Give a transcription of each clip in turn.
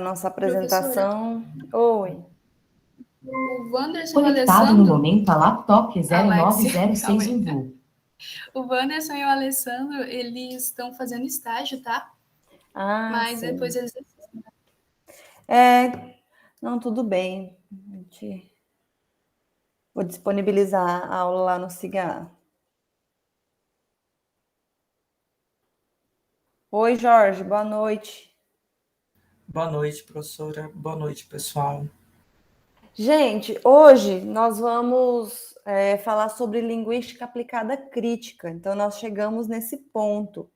a nossa Professora, apresentação. Oi. o Wanderson e o Conectado no Alessandro. momento a laptop Alex, calma 0906 aí. em voo. O Wanderson e o Alessandro, eles estão fazendo estágio, tá? Ah, Mas depois sim. eles. Não, tudo bem. Vou disponibilizar a aula lá no SIGA. Oi, Jorge, boa noite. Boa noite, professora. Boa noite, pessoal. Gente, hoje nós vamos falar sobre linguística aplicada crítica. Então, nós chegamos nesse ponto.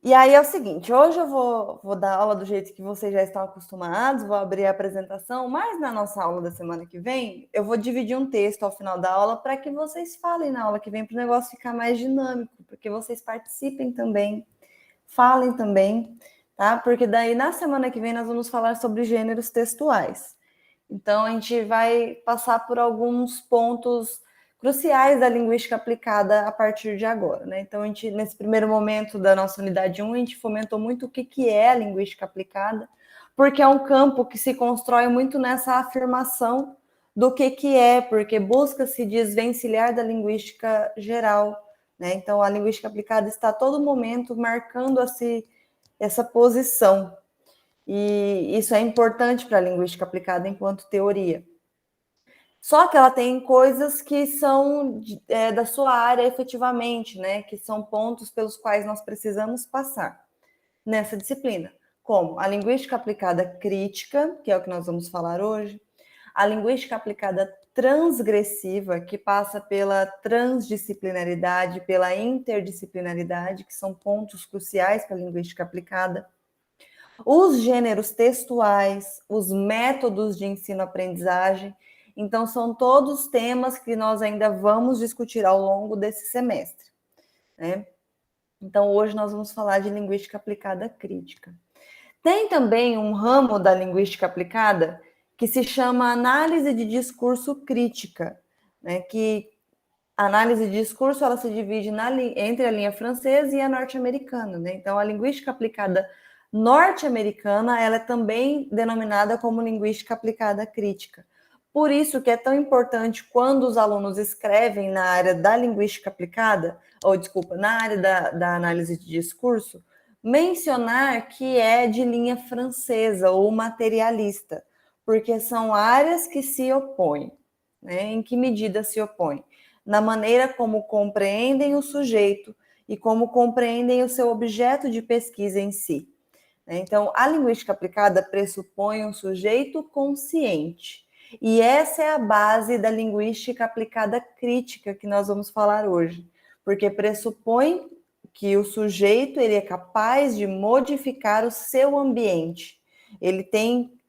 E aí é o seguinte, hoje eu vou dar aula do jeito que vocês já estão acostumados, vou abrir a apresentação, mas na nossa aula da semana que vem, eu vou dividir um texto ao final da aula para que vocês falem na aula que vem, para o negócio ficar mais dinâmico, porque vocês participem também, falem também, tá? Porque daí na semana que vem nós vamos falar sobre gêneros textuais. Então a gente vai passar por alguns pontos cruciais da linguística aplicada a partir de agora, né? Então, a gente, nesse primeiro momento da nossa unidade 1, a gente fomentou muito o que é a linguística aplicada, porque é um campo que se constrói muito nessa afirmação do que é, porque busca se desvencilhar da linguística geral, né? Então, a linguística aplicada está a todo momento marcando essa posição, e isso é importante para a linguística aplicada enquanto teoria. Só que ela tem coisas que são da sua área efetivamente, né? Que são pontos pelos quais nós precisamos passar nessa disciplina, como a linguística aplicada crítica, que é o que nós vamos falar hoje, a linguística aplicada transgressiva, que passa pela transdisciplinaridade, pela interdisciplinaridade, que são pontos cruciais para a linguística aplicada, os gêneros textuais, os métodos de ensino-aprendizagem. Então, são todos temas que nós ainda vamos discutir ao longo desse semestre, né? Então, hoje nós vamos falar de linguística aplicada crítica. Tem também um ramo da linguística aplicada que se chama análise de discurso crítica, né? Que a análise de discurso ela se divide entre a linha francesa e a norte-americana, né? Então, a linguística aplicada norte-americana ela é também denominada como linguística aplicada crítica. Por isso que é tão importante quando os alunos escrevem na área da linguística aplicada, ou desculpa, na área da análise de discurso, mencionar que é de linha francesa ou materialista, porque são áreas que se opõem, né? Em que medida se opõem? Na maneira como compreendem o sujeito e como compreendem o seu objeto de pesquisa em si. Então, a linguística aplicada pressupõe um sujeito consciente. E essa é a base da linguística aplicada crítica que nós vamos falar hoje, porque pressupõe que o sujeito ele é capaz de modificar o seu ambiente. Ele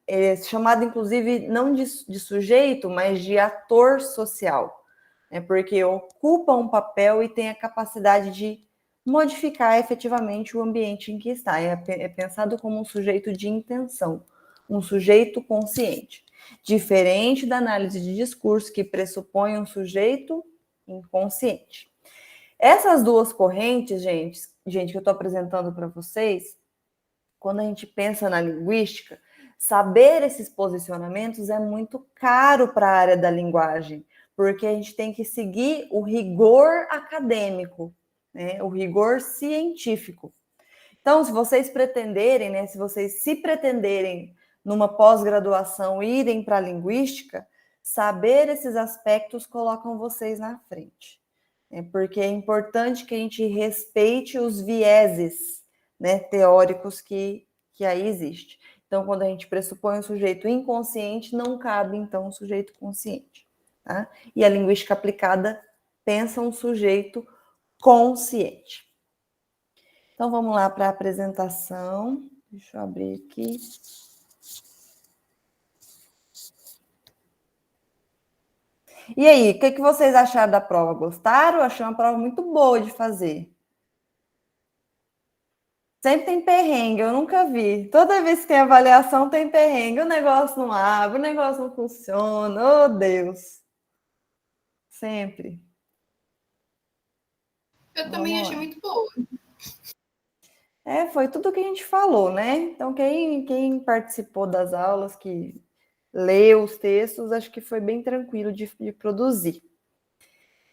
é chamado, inclusive, não de sujeito, mas de ator social, né? Porque ocupa um papel e tem a capacidade de modificar efetivamente o ambiente em que está. É pensado como um sujeito de intenção, um sujeito consciente. Diferente da análise de discurso, que pressupõe um sujeito inconsciente. Essas duas correntes, gente que eu estou apresentando para vocês, quando a gente pensa na linguística, saber esses posicionamentos é muito caro para a área da linguagem, porque a gente tem que seguir o rigor acadêmico, né? O rigor científico. Então, se vocês pretenderem, né, se vocês se pretenderem numa pós-graduação irem para a linguística, saber esses aspectos colocam vocês na frente, né? Porque é importante que a gente respeite os vieses, né, teóricos que aí existe. Então, quando a gente pressupõe um sujeito inconsciente, não cabe, então, um sujeito consciente, tá? E a linguística aplicada pensa um sujeito consciente. Então, vamos lá para a apresentação. Deixa eu abrir aqui. E aí, o que vocês acharam da prova? Gostaram? Eu achei uma prova muito boa de fazer. Sempre tem perrengue, eu nunca vi. Toda vez que tem avaliação, tem perrengue. O negócio não abre, o negócio não funciona. Oh, Deus. Sempre. Eu também Vamos achei lá. muito boa. Foi tudo que a gente falou, né? Então, quem participou das aulas, que leu os textos, acho que foi bem tranquilo de produzir.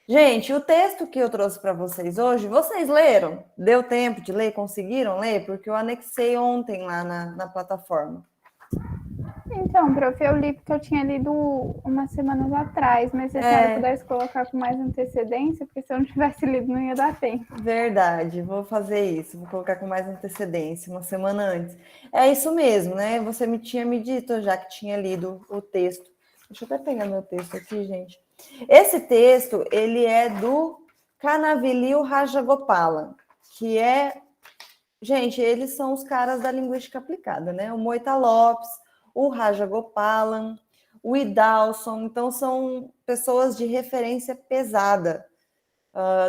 Gente, o texto que eu trouxe para vocês hoje, vocês leram? Deu tempo de ler? Conseguiram ler? Porque eu anexei ontem lá na plataforma. Então, prof, eu li porque eu tinha lido umas semanas atrás, mas se a senhora pudesse colocar com mais antecedência, porque se eu não tivesse lido não ia dar tempo. Verdade, vou fazer isso, vou colocar com mais antecedência, uma semana antes. É isso mesmo, né? Você tinha me dito já que tinha lido o texto. Deixa eu até pegar meu texto aqui, gente. Esse texto, ele é do Kanavilil Rajagopalan, que é... Gente, eles são os caras da linguística aplicada, né? O Moita Lopes, o Rajagopalan, o Idalson. Então, são pessoas de referência pesada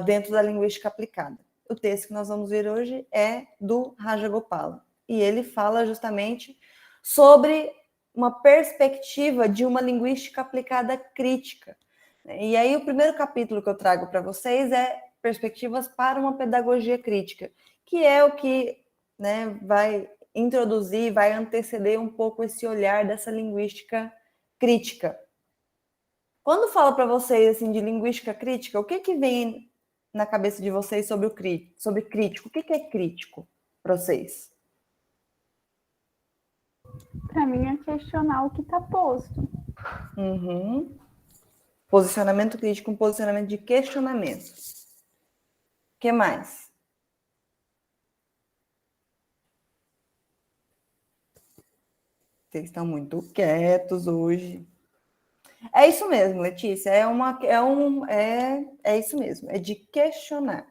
dentro da linguística aplicada. O texto que nós vamos ver hoje é do Rajagopalan. E ele fala justamente sobre uma perspectiva de uma linguística aplicada crítica. E aí, o primeiro capítulo que eu trago para vocês é Perspectivas para uma Pedagogia Crítica, que é o que, né, vai introduzir, vai anteceder um pouco esse olhar dessa linguística crítica. Quando falo para vocês assim, de linguística crítica, o que vem na cabeça de vocês sobre crítico? O que é crítico para vocês? Para mim é questionar o que está posto. Uhum. Posicionamento crítico, um posicionamento de questionamento. O que mais? Vocês estão muito quietos hoje. É isso mesmo, Letícia. É isso mesmo. É de questionar,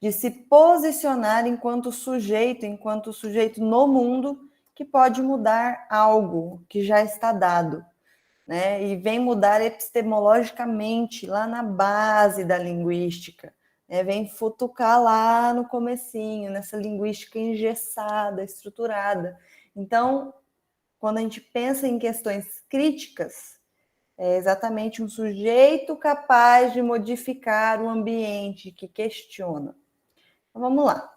de se posicionar enquanto sujeito no mundo que pode mudar algo que já está dado, né? E vem mudar epistemologicamente lá na base da linguística, né? Vem futucar lá no comecinho, nessa linguística engessada, estruturada. Então, quando a gente pensa em questões críticas, é exatamente um sujeito capaz de modificar o ambiente, que questiona. Então, vamos lá.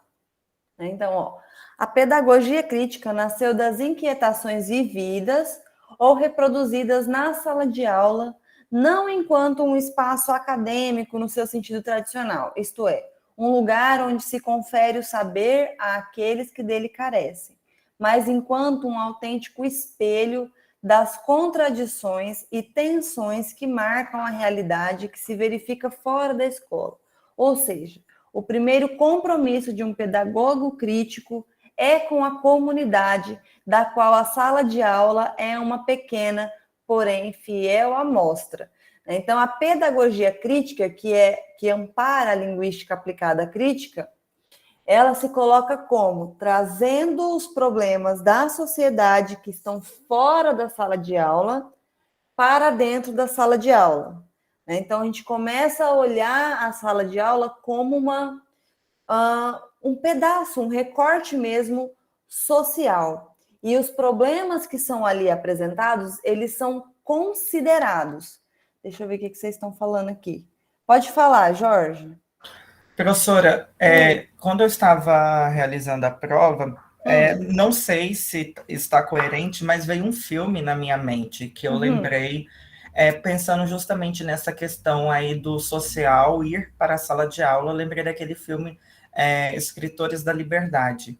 Então, a pedagogia crítica nasceu das inquietações vividas ou reproduzidas na sala de aula, não enquanto um espaço acadêmico no seu sentido tradicional, isto é, um lugar onde se confere o saber àqueles que dele carecem, mas enquanto um autêntico espelho das contradições e tensões que marcam a realidade que se verifica fora da escola. Ou seja, o primeiro compromisso de um pedagogo crítico é com a comunidade, da qual a sala de aula é uma pequena, porém fiel amostra. Então, a pedagogia crítica, que ampara a linguística aplicada crítica, ela se coloca como trazendo os problemas da sociedade que estão fora da sala de aula para dentro da sala de aula. Então, a gente começa a olhar a sala de aula como um pedaço, um recorte mesmo social. E os problemas que são ali apresentados, eles são considerados. Deixa eu ver o que vocês estão falando aqui. Pode falar, Jorge. Professora, quando eu estava realizando a prova, não sei se está coerente, mas veio um filme na minha mente que eu lembrei, pensando justamente nessa questão aí do social ir para a sala de aula. Eu lembrei daquele filme Escritores da Liberdade.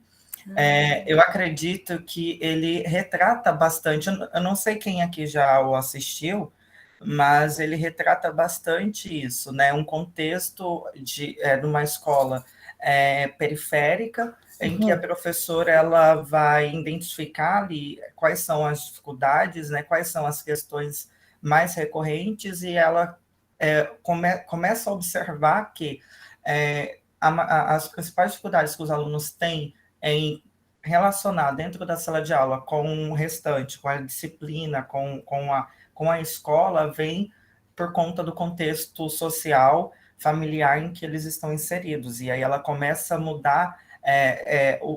Eu acredito que ele retrata bastante, eu não sei quem aqui já o assistiu, mas ele retrata bastante isso, né? Um contexto de uma escola periférica, em que a professora ela vai identificar ali quais são as dificuldades, né? Quais são as questões mais recorrentes, e ela começa a observar que as principais dificuldades que os alunos têm em relacionar dentro da sala de aula com o restante, com a disciplina, com a escola, vem por conta do contexto social, familiar em que eles estão inseridos. E aí ela começa a mudar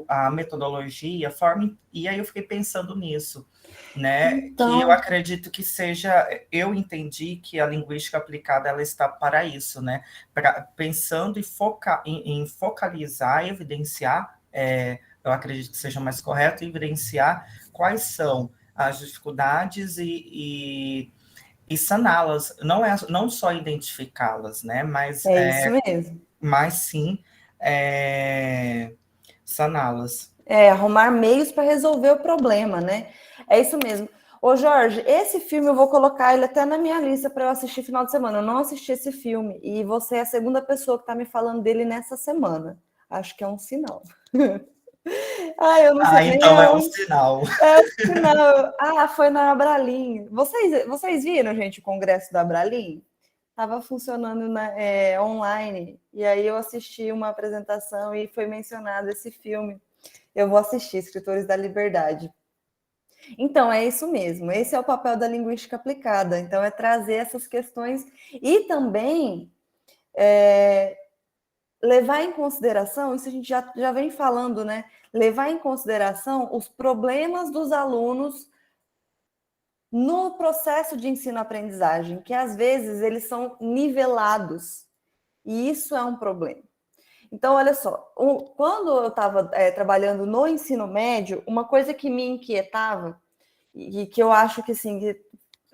a metodologia, a forma, e aí eu fiquei pensando nisso, né? Então... Que eu acredito que seja, eu entendi que a linguística aplicada ela está para isso, né? Pensando em focalizar, evidenciar eu acredito que seja mais correto evidenciar quais são as dificuldades e saná-las, não só identificá-las, né, É isso mesmo. mas sim saná-las. Arrumar meios para resolver o problema, né? É isso mesmo. Ô, Jorge, esse filme eu vou colocar ele até na minha lista para eu assistir final de semana. Eu não assisti esse filme e você é a segunda pessoa que está me falando dele nessa semana. Acho que é um sinal. Eu não sei nem Então é um sinal. É um sinal. Foi na Abralim. Vocês viram, gente, o congresso da Abralim? Estava funcionando online. E aí eu assisti uma apresentação e foi mencionado esse filme. Eu vou assistir, Escritores da Liberdade. Então, é isso mesmo. Esse é o papel da linguística aplicada. Então, é trazer essas questões e também levar em consideração, isso a gente já vem falando, né? Levar em consideração os problemas dos alunos no processo de ensino-aprendizagem, que às vezes eles são nivelados. E isso é um problema. Então, olha só, quando eu estava trabalhando no ensino médio, uma coisa que me inquietava, e que eu acho que, assim, que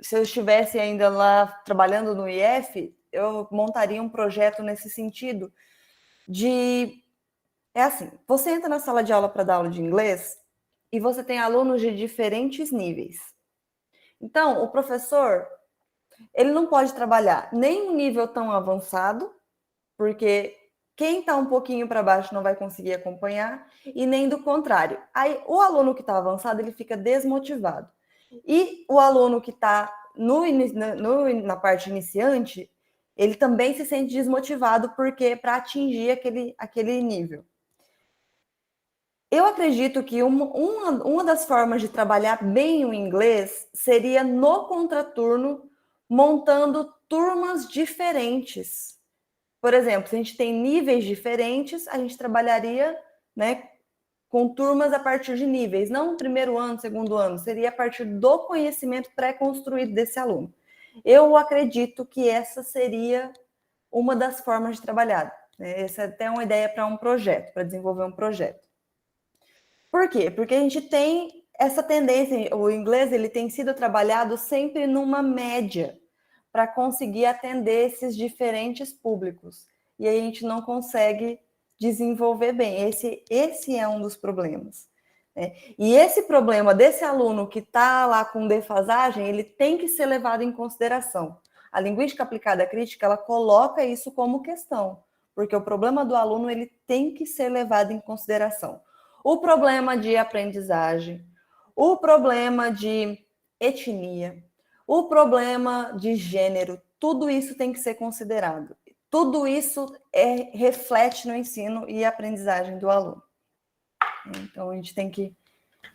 se eu estivesse ainda lá trabalhando no IF, eu montaria um projeto nesse sentido, assim, você entra na sala de aula para dar aula de inglês e você tem alunos de diferentes níveis. Então, o professor, ele não pode trabalhar nem um nível tão avançado, porque quem está um pouquinho para baixo não vai conseguir acompanhar, e nem do contrário. Aí, o aluno que está avançado, ele fica desmotivado. E o aluno que está na parte iniciante, ele também se sente desmotivado, porque para atingir aquele nível. Eu acredito que uma das formas de trabalhar bem o inglês seria no contraturno, montando turmas diferentes. Por exemplo, se a gente tem níveis diferentes, a gente trabalharia, né, com turmas a partir de níveis, não primeiro ano, segundo ano, seria a partir do conhecimento pré-construído desse aluno. Eu acredito que essa seria uma das formas de trabalhar. Essa é até uma ideia para um projeto, para desenvolver um projeto. Por quê? Porque a gente tem essa tendência, o inglês ele tem sido trabalhado sempre numa média, para conseguir atender esses diferentes públicos. E aí a gente não consegue desenvolver bem. Esse é um dos problemas. Né? E esse problema desse aluno que está lá com defasagem, ele tem que ser levado em consideração. A linguística aplicada crítica, ela coloca isso como questão, porque o problema do aluno, ele tem que ser levado em consideração. O problema de aprendizagem, o problema de etnia, o problema de gênero, tudo isso tem que ser considerado. Tudo isso reflete no ensino e aprendizagem do aluno. Então, a gente tem que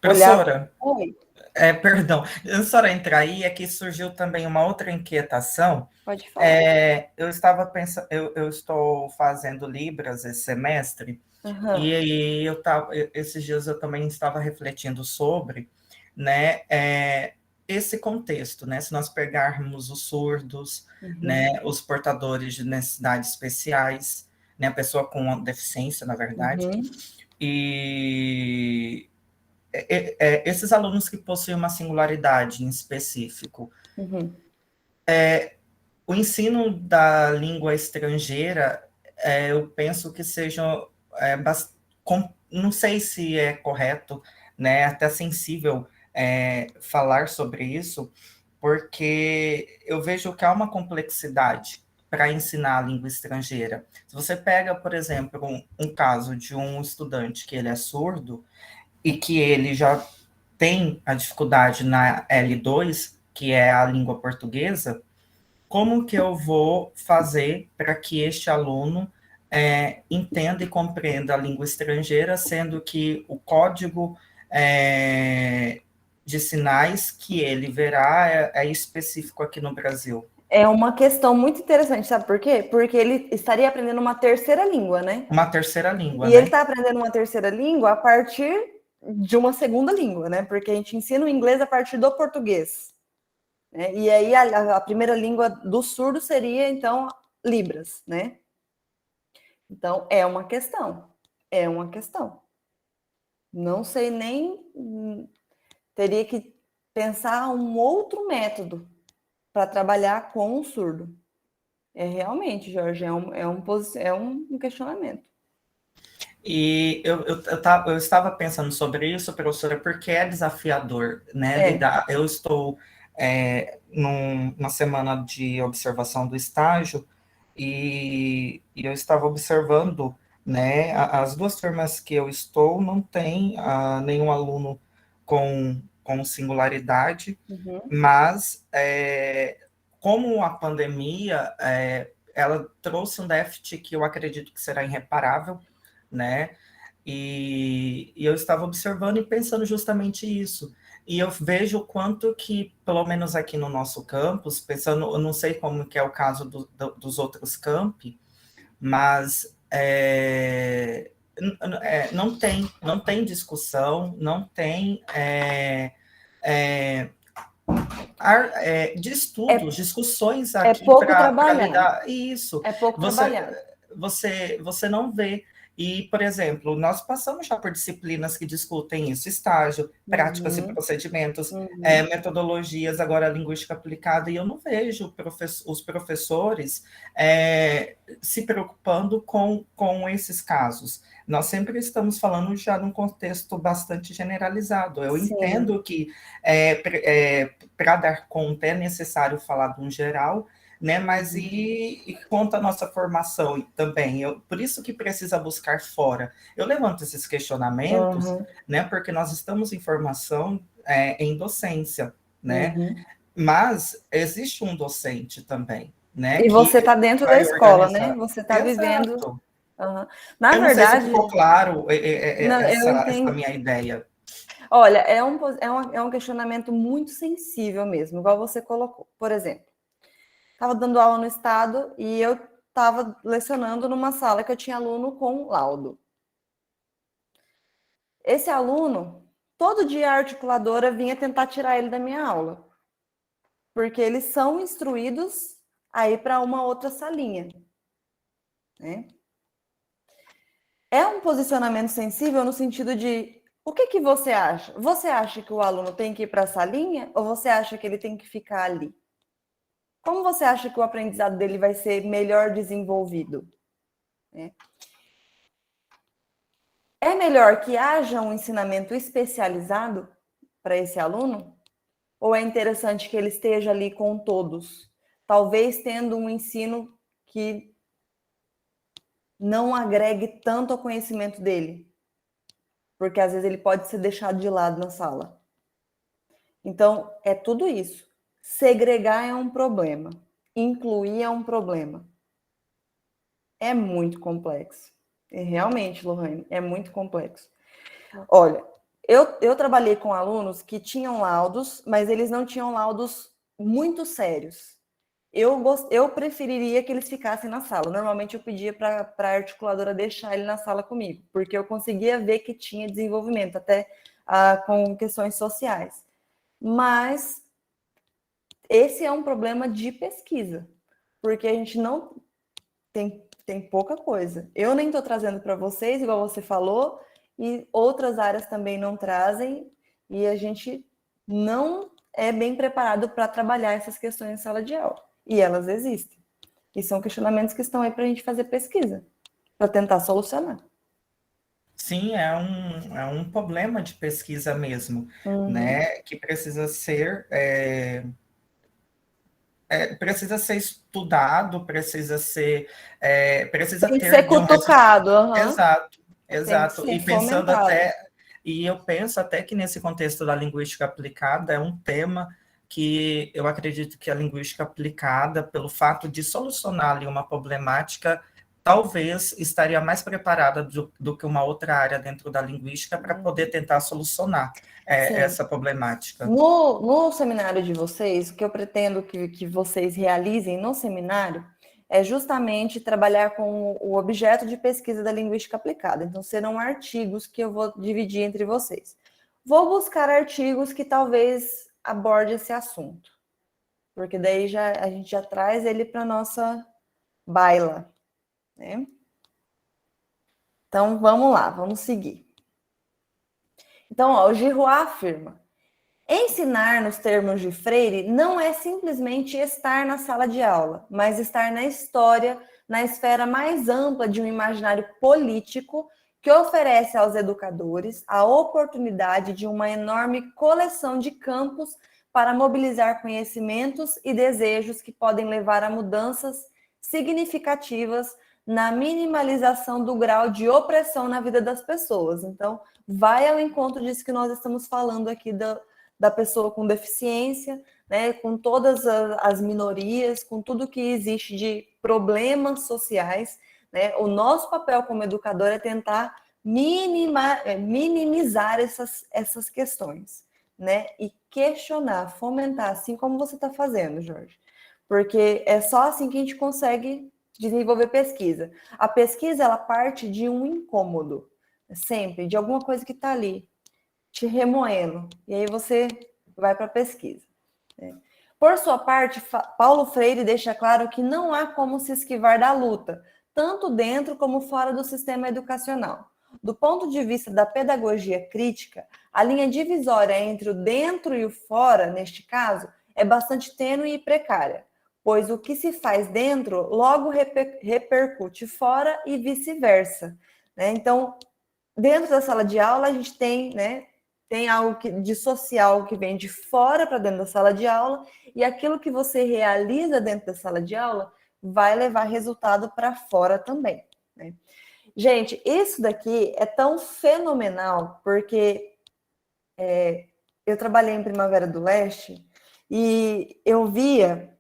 Professora, olhar... perdão, antes de senhora entrar aí, é que surgiu também uma outra inquietação. Pode falar. Eu estava pensando, eu estou fazendo Libras esse semestre, e aí esses dias eu também estava refletindo sobre, né, esse contexto, né? Se nós pegarmos os surdos, né, os portadores de necessidades especiais, né, a pessoa com deficiência, na verdade, e esses alunos que possuem uma singularidade em específico, o ensino da língua estrangeira, eu penso que seja, não sei se é correto, né, até sensível falar sobre isso, porque eu vejo que há uma complexidade para ensinar a língua estrangeira. Se você pega, por exemplo, um caso de um estudante que ele é surdo e que ele já tem a dificuldade na L2, que é a língua portuguesa, como que eu vou fazer para que este aluno entenda e compreenda a língua estrangeira, sendo que o código de sinais que ele verá é específico aqui no Brasil? É uma questão muito interessante, sabe por quê? Porque ele estaria aprendendo uma terceira língua, né? Uma terceira língua, e né? Ele está aprendendo uma terceira língua a partir de uma segunda língua, né? Porque a gente ensina o inglês a partir do português. Né? E aí a primeira língua do surdo seria, então, Libras, né? Então, é uma questão. Não sei nem... Teria que pensar um outro método para trabalhar com o surdo. Realmente, Jorge, é um questionamento. E eu estava pensando sobre isso, professora, porque é desafiador, né? Eu estou numa semana de observação do estágio e eu estava observando, né? As duas turmas que eu estou não tem nenhum aluno com singularidade, mas como a pandemia ela trouxe um déficit que eu acredito que será irreparável, né? E eu estava observando e pensando justamente isso. E eu vejo o quanto que, pelo menos aqui no nosso campus, pensando, eu não sei como que é o caso dos outros campi, mas não tem discussão, não tem de estudos, discussões aqui pouco para trabalhado. lidar. Isso. É pouco trabalhado. Você não vê. E, por exemplo, nós passamos já por disciplinas que discutem isso, estágio, práticas e procedimentos, metodologias, agora a linguística aplicada, e eu não vejo os professores se preocupando com esses casos. Nós sempre estamos falando já num contexto bastante generalizado. Eu entendo que para dar conta é necessário falar de um geral, né? Mas e quanto à nossa formação também, por isso que precisa buscar fora. Eu levanto esses questionamentos, né? Porque nós estamos em formação em docência, né? Mas existe um docente também, né? E você está dentro da escola, né? Você está vivendo. Na eu verdade, não sei se ficou claro essa minha ideia. Olha, é um questionamento muito sensível mesmo, igual você colocou. Por exemplo, estava dando aula no estado e eu estava lecionando numa sala que eu tinha aluno com laudo. Esse aluno, todo dia a articuladora vinha tentar tirar ele da minha aula, porque eles são instruídos a ir para uma outra salinha, né? É um posicionamento sensível no sentido de o que você acha? Você acha que o aluno tem que ir para a salinha ou você acha que ele tem que ficar ali? Como você acha que o aprendizado dele vai ser melhor desenvolvido? É melhor que haja um ensinamento especializado para esse aluno? Ou é interessante que ele esteja ali com todos? Talvez tendo um ensino que não agregue tanto ao conhecimento dele. Porque às vezes ele pode ser deixado de lado na sala. Então, é tudo isso. Segregar é um problema. Incluir é um problema. É muito complexo. Realmente, Lohane, é muito complexo. Olha, eu trabalhei com alunos que tinham laudos, mas eles não tinham laudos muito sérios. Eu preferiria que eles ficassem na sala. Normalmente eu pedia para a articuladora deixar ele na sala comigo, porque eu conseguia ver que tinha desenvolvimento, até com questões sociais. Mas esse é um problema de pesquisa, porque a gente não tem pouca coisa. Eu nem estou trazendo para vocês, igual você falou, e outras áreas também não trazem, e a gente não é bem preparado para trabalhar essas questões em sala de aula. E elas existem. E são questionamentos que estão aí para a gente fazer pesquisa, para tentar solucionar. Sim, é um problema de pesquisa mesmo, né? Que precisa ser estudado, precisa Tem que ter ser cutucado. Exato, Tem que exato. ser fomentado. E eu penso até que nesse contexto da linguística aplicada é um tema que eu acredito que a linguística aplicada, pelo fato de solucionar ali uma problemática, talvez estaria mais preparada do que uma outra área dentro da linguística para poder tentar solucionar essa problemática. No seminário de vocês, o que eu pretendo que vocês realizem no seminário é justamente trabalhar com o objeto de pesquisa da linguística aplicada. Então, serão artigos que eu vou dividir entre vocês. Vou buscar artigos que talvez aborde esse assunto, porque daí a gente já traz ele para a nossa baila, né? Então, vamos lá, vamos seguir. Então, ó, o Giroux afirma: ensinar nos termos de Freire não é simplesmente estar na sala de aula, mas estar na história, na esfera mais ampla de um imaginário político que oferece aos educadores a oportunidade de uma enorme coleção de campos para mobilizar conhecimentos e desejos que podem levar a mudanças significativas na minimalização do grau de opressão na vida das pessoas. Então, vai ao encontro disso que nós estamos falando aqui da pessoa com deficiência, né, com todas as minorias, com tudo que existe de problemas sociais, né? O nosso papel como educador é tentar minimizar essas questões, né? E questionar, fomentar, assim como você está fazendo, Jorge. Porque é só assim que a gente consegue desenvolver pesquisa. A pesquisa, ela parte de um incômodo, sempre, de alguma coisa que está ali, te remoendo. E aí você vai para a pesquisa. Né? Por sua parte, Paulo Freire deixa claro que não há como se esquivar da luta, tanto dentro como fora do sistema educacional. Do ponto de vista da pedagogia crítica, a linha divisória entre o dentro e o fora, neste caso, é bastante tênue e precária, pois o que se faz dentro logo repercute fora e vice-versa. Né? Então, dentro da sala de aula, a gente tem, né, tem algo de social que vem de fora para dentro da sala de aula, e aquilo que você realiza dentro da sala de aula vai levar resultado para fora também. Né? Gente, isso daqui é tão fenomenal, porque eu trabalhei em Primavera do Leste e eu via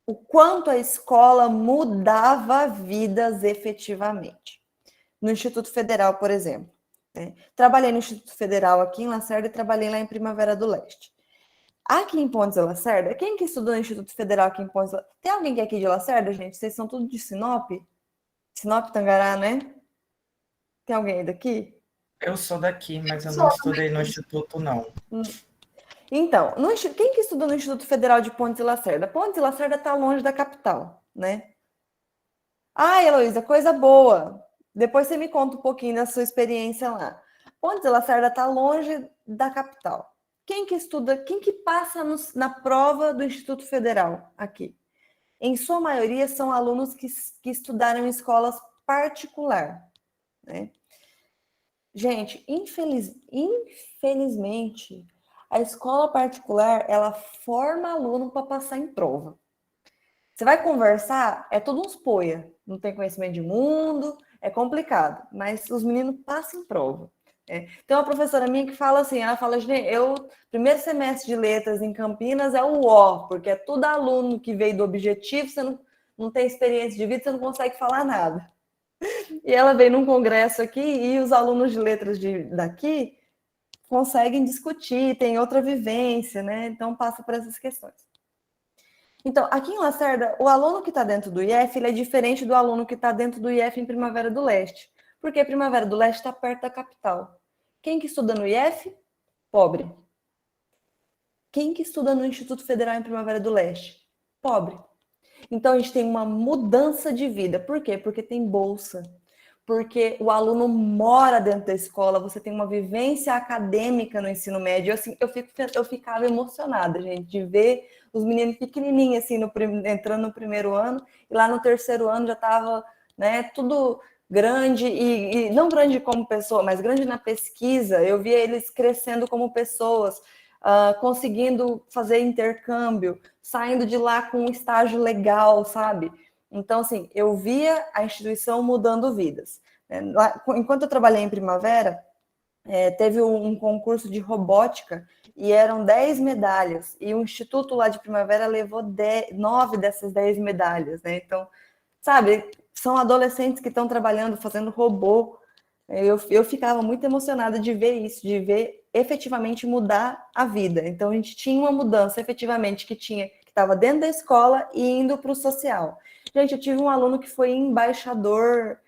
o quanto a escola mudava vidas efetivamente. No Instituto Federal, por exemplo. Né? Trabalhei no Instituto Federal aqui em Lacerda e trabalhei lá em Primavera do Leste. Aqui em Pontes de Lacerda, quem que estudou no Instituto Federal aqui em Pontes de Lacerda? Tem alguém que é aqui de Lacerda, gente? Vocês são tudo de Sinop? Sinop, Tangará, né? Tem alguém aí daqui? Eu sou daqui, mas eu não estudei no Instituto, não. Então, quem que estudou no Instituto Federal de Pontes de Lacerda? Pontes de Lacerda está longe da capital, né? Ah, Heloísa, coisa boa. Depois você me conta um pouquinho da sua experiência lá. Pontes de Lacerda está longe da capital. Quem que estuda, quem que passa na prova do Instituto Federal aqui? Em sua maioria são alunos que estudaram em escolas particular, né? Gente, infelizmente, a escola particular, ela forma aluno para passar em prova. Você vai conversar, é tudo uns poia, não tem conhecimento de mundo, é complicado, mas os meninos passam em prova. Tem uma professora minha que fala assim, ela fala, primeiro semestre de letras em Campinas é o ó, porque é tudo aluno que veio do objetivo, você não tem experiência de vida, você não consegue falar nada. E ela veio num congresso aqui e os alunos de letras daqui conseguem discutir, tem outra vivência, né? Então passa por essas questões. Então, aqui em Lacerda, o aluno que está dentro do IF ele é diferente do aluno que está dentro do IF em Primavera do Leste, porque Primavera do Leste está perto da capital. Quem que estuda no IF? Pobre. Quem que estuda no Instituto Federal em Primavera do Leste? Pobre. Então, a gente tem uma mudança de vida. Por quê? Porque tem bolsa. Porque o aluno mora dentro da escola, você tem uma vivência acadêmica no ensino médio. Assim, eu ficava emocionada, gente, de ver os meninos pequenininhos, assim, entrando no primeiro ano, e lá no terceiro ano já estava, né, tudo grande, e não grande como pessoa, mas grande na pesquisa. Eu via eles crescendo como pessoas, conseguindo fazer intercâmbio, saindo de lá com um estágio legal, sabe? Então, assim, eu via a instituição mudando vidas. Enquanto eu trabalhei em Primavera, teve um concurso de robótica e eram 10 medalhas. E o instituto lá de Primavera levou 9 dessas 10 medalhas, né? Então, sabe, são adolescentes que estão trabalhando, fazendo robô. Eu ficava muito emocionada de ver isso, de ver efetivamente mudar a vida. Então, a gente tinha uma mudança efetivamente que estava dentro da escola e indo para o social. Gente, eu tive um aluno que foi embaixador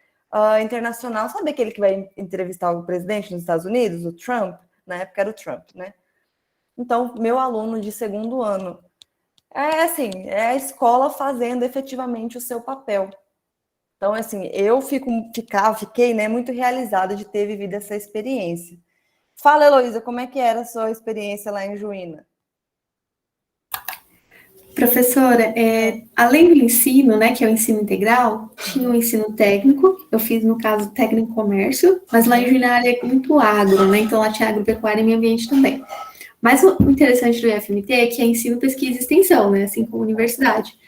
internacional. Sabe aquele que vai entrevistar o presidente dos Estados Unidos, o Trump? Na época era o Trump, né? Então, meu aluno de segundo ano. É a escola fazendo efetivamente o seu papel. Então, assim, eu fiquei, né, muito realizada de ter vivido essa experiência. Fala, Heloísa, como é que era a sua experiência lá em Juína? Professora, além do ensino, né, que é o ensino integral, tinha o ensino técnico, eu fiz, no caso, técnico comércio, mas lá em Juína a área é muito agro, né, então lá tinha agropecuária e meio ambiente também. Mas o interessante do IFMT é que é ensino, pesquisa e extensão, né, assim como a universidade.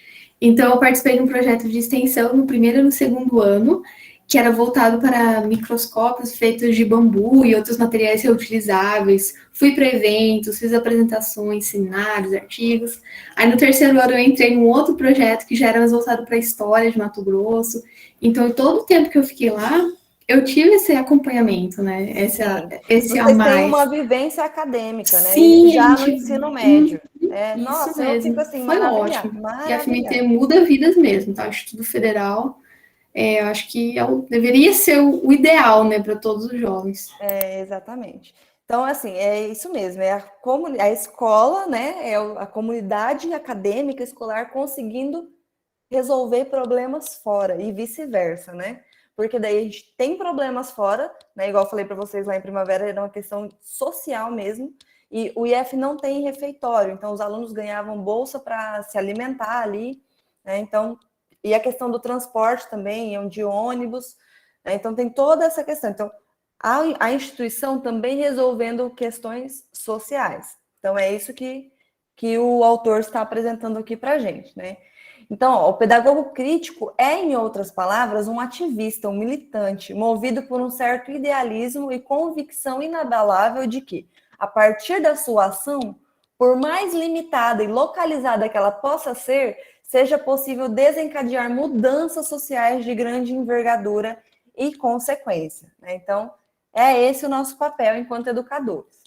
Então, eu participei de um projeto de extensão no primeiro e no segundo ano, que era voltado para microscópios feitos de bambu e outros materiais reutilizáveis. Fui para eventos, fiz apresentações, seminários, artigos. Aí, no terceiro ano, eu entrei num outro projeto que já era mais voltado para a história de Mato Grosso. Então, todo o tempo que eu fiquei lá, eu tive esse acompanhamento, né? Esse a Vocês têm mais. uma vivência acadêmica, né? Sim, Já a no gente... ensino médio. Isso Nossa, eu mesmo. fico assim, Foi ótimo. E a FMT maravilhada. muda vidas mesmo, tá? O Instituto Federal, eu acho que deveria ser o ideal, né, para todos os jovens. Exatamente. Então, assim, é isso mesmo, a escola, né? É a comunidade acadêmica escolar conseguindo resolver problemas fora e vice-versa, né? Porque daí a gente tem problemas fora, né? Igual eu falei para vocês lá em Primavera, era uma questão social mesmo. E o IF não tem refeitório, então os alunos ganhavam bolsa para se alimentar ali, né? Então, e a questão do transporte também, iam de ônibus, né? Então tem toda essa questão. Então, a instituição também resolvendo questões sociais. Então, é isso que o autor está apresentando aqui para a gente, né? Então, ó, o pedagogo crítico é, em outras palavras, um ativista, um militante, movido por um certo idealismo e convicção inabalável de que, a partir da sua ação, por mais limitada e localizada que ela possa ser, seja possível desencadear mudanças sociais de grande envergadura e consequência, né? Então, é esse o nosso papel enquanto educadores.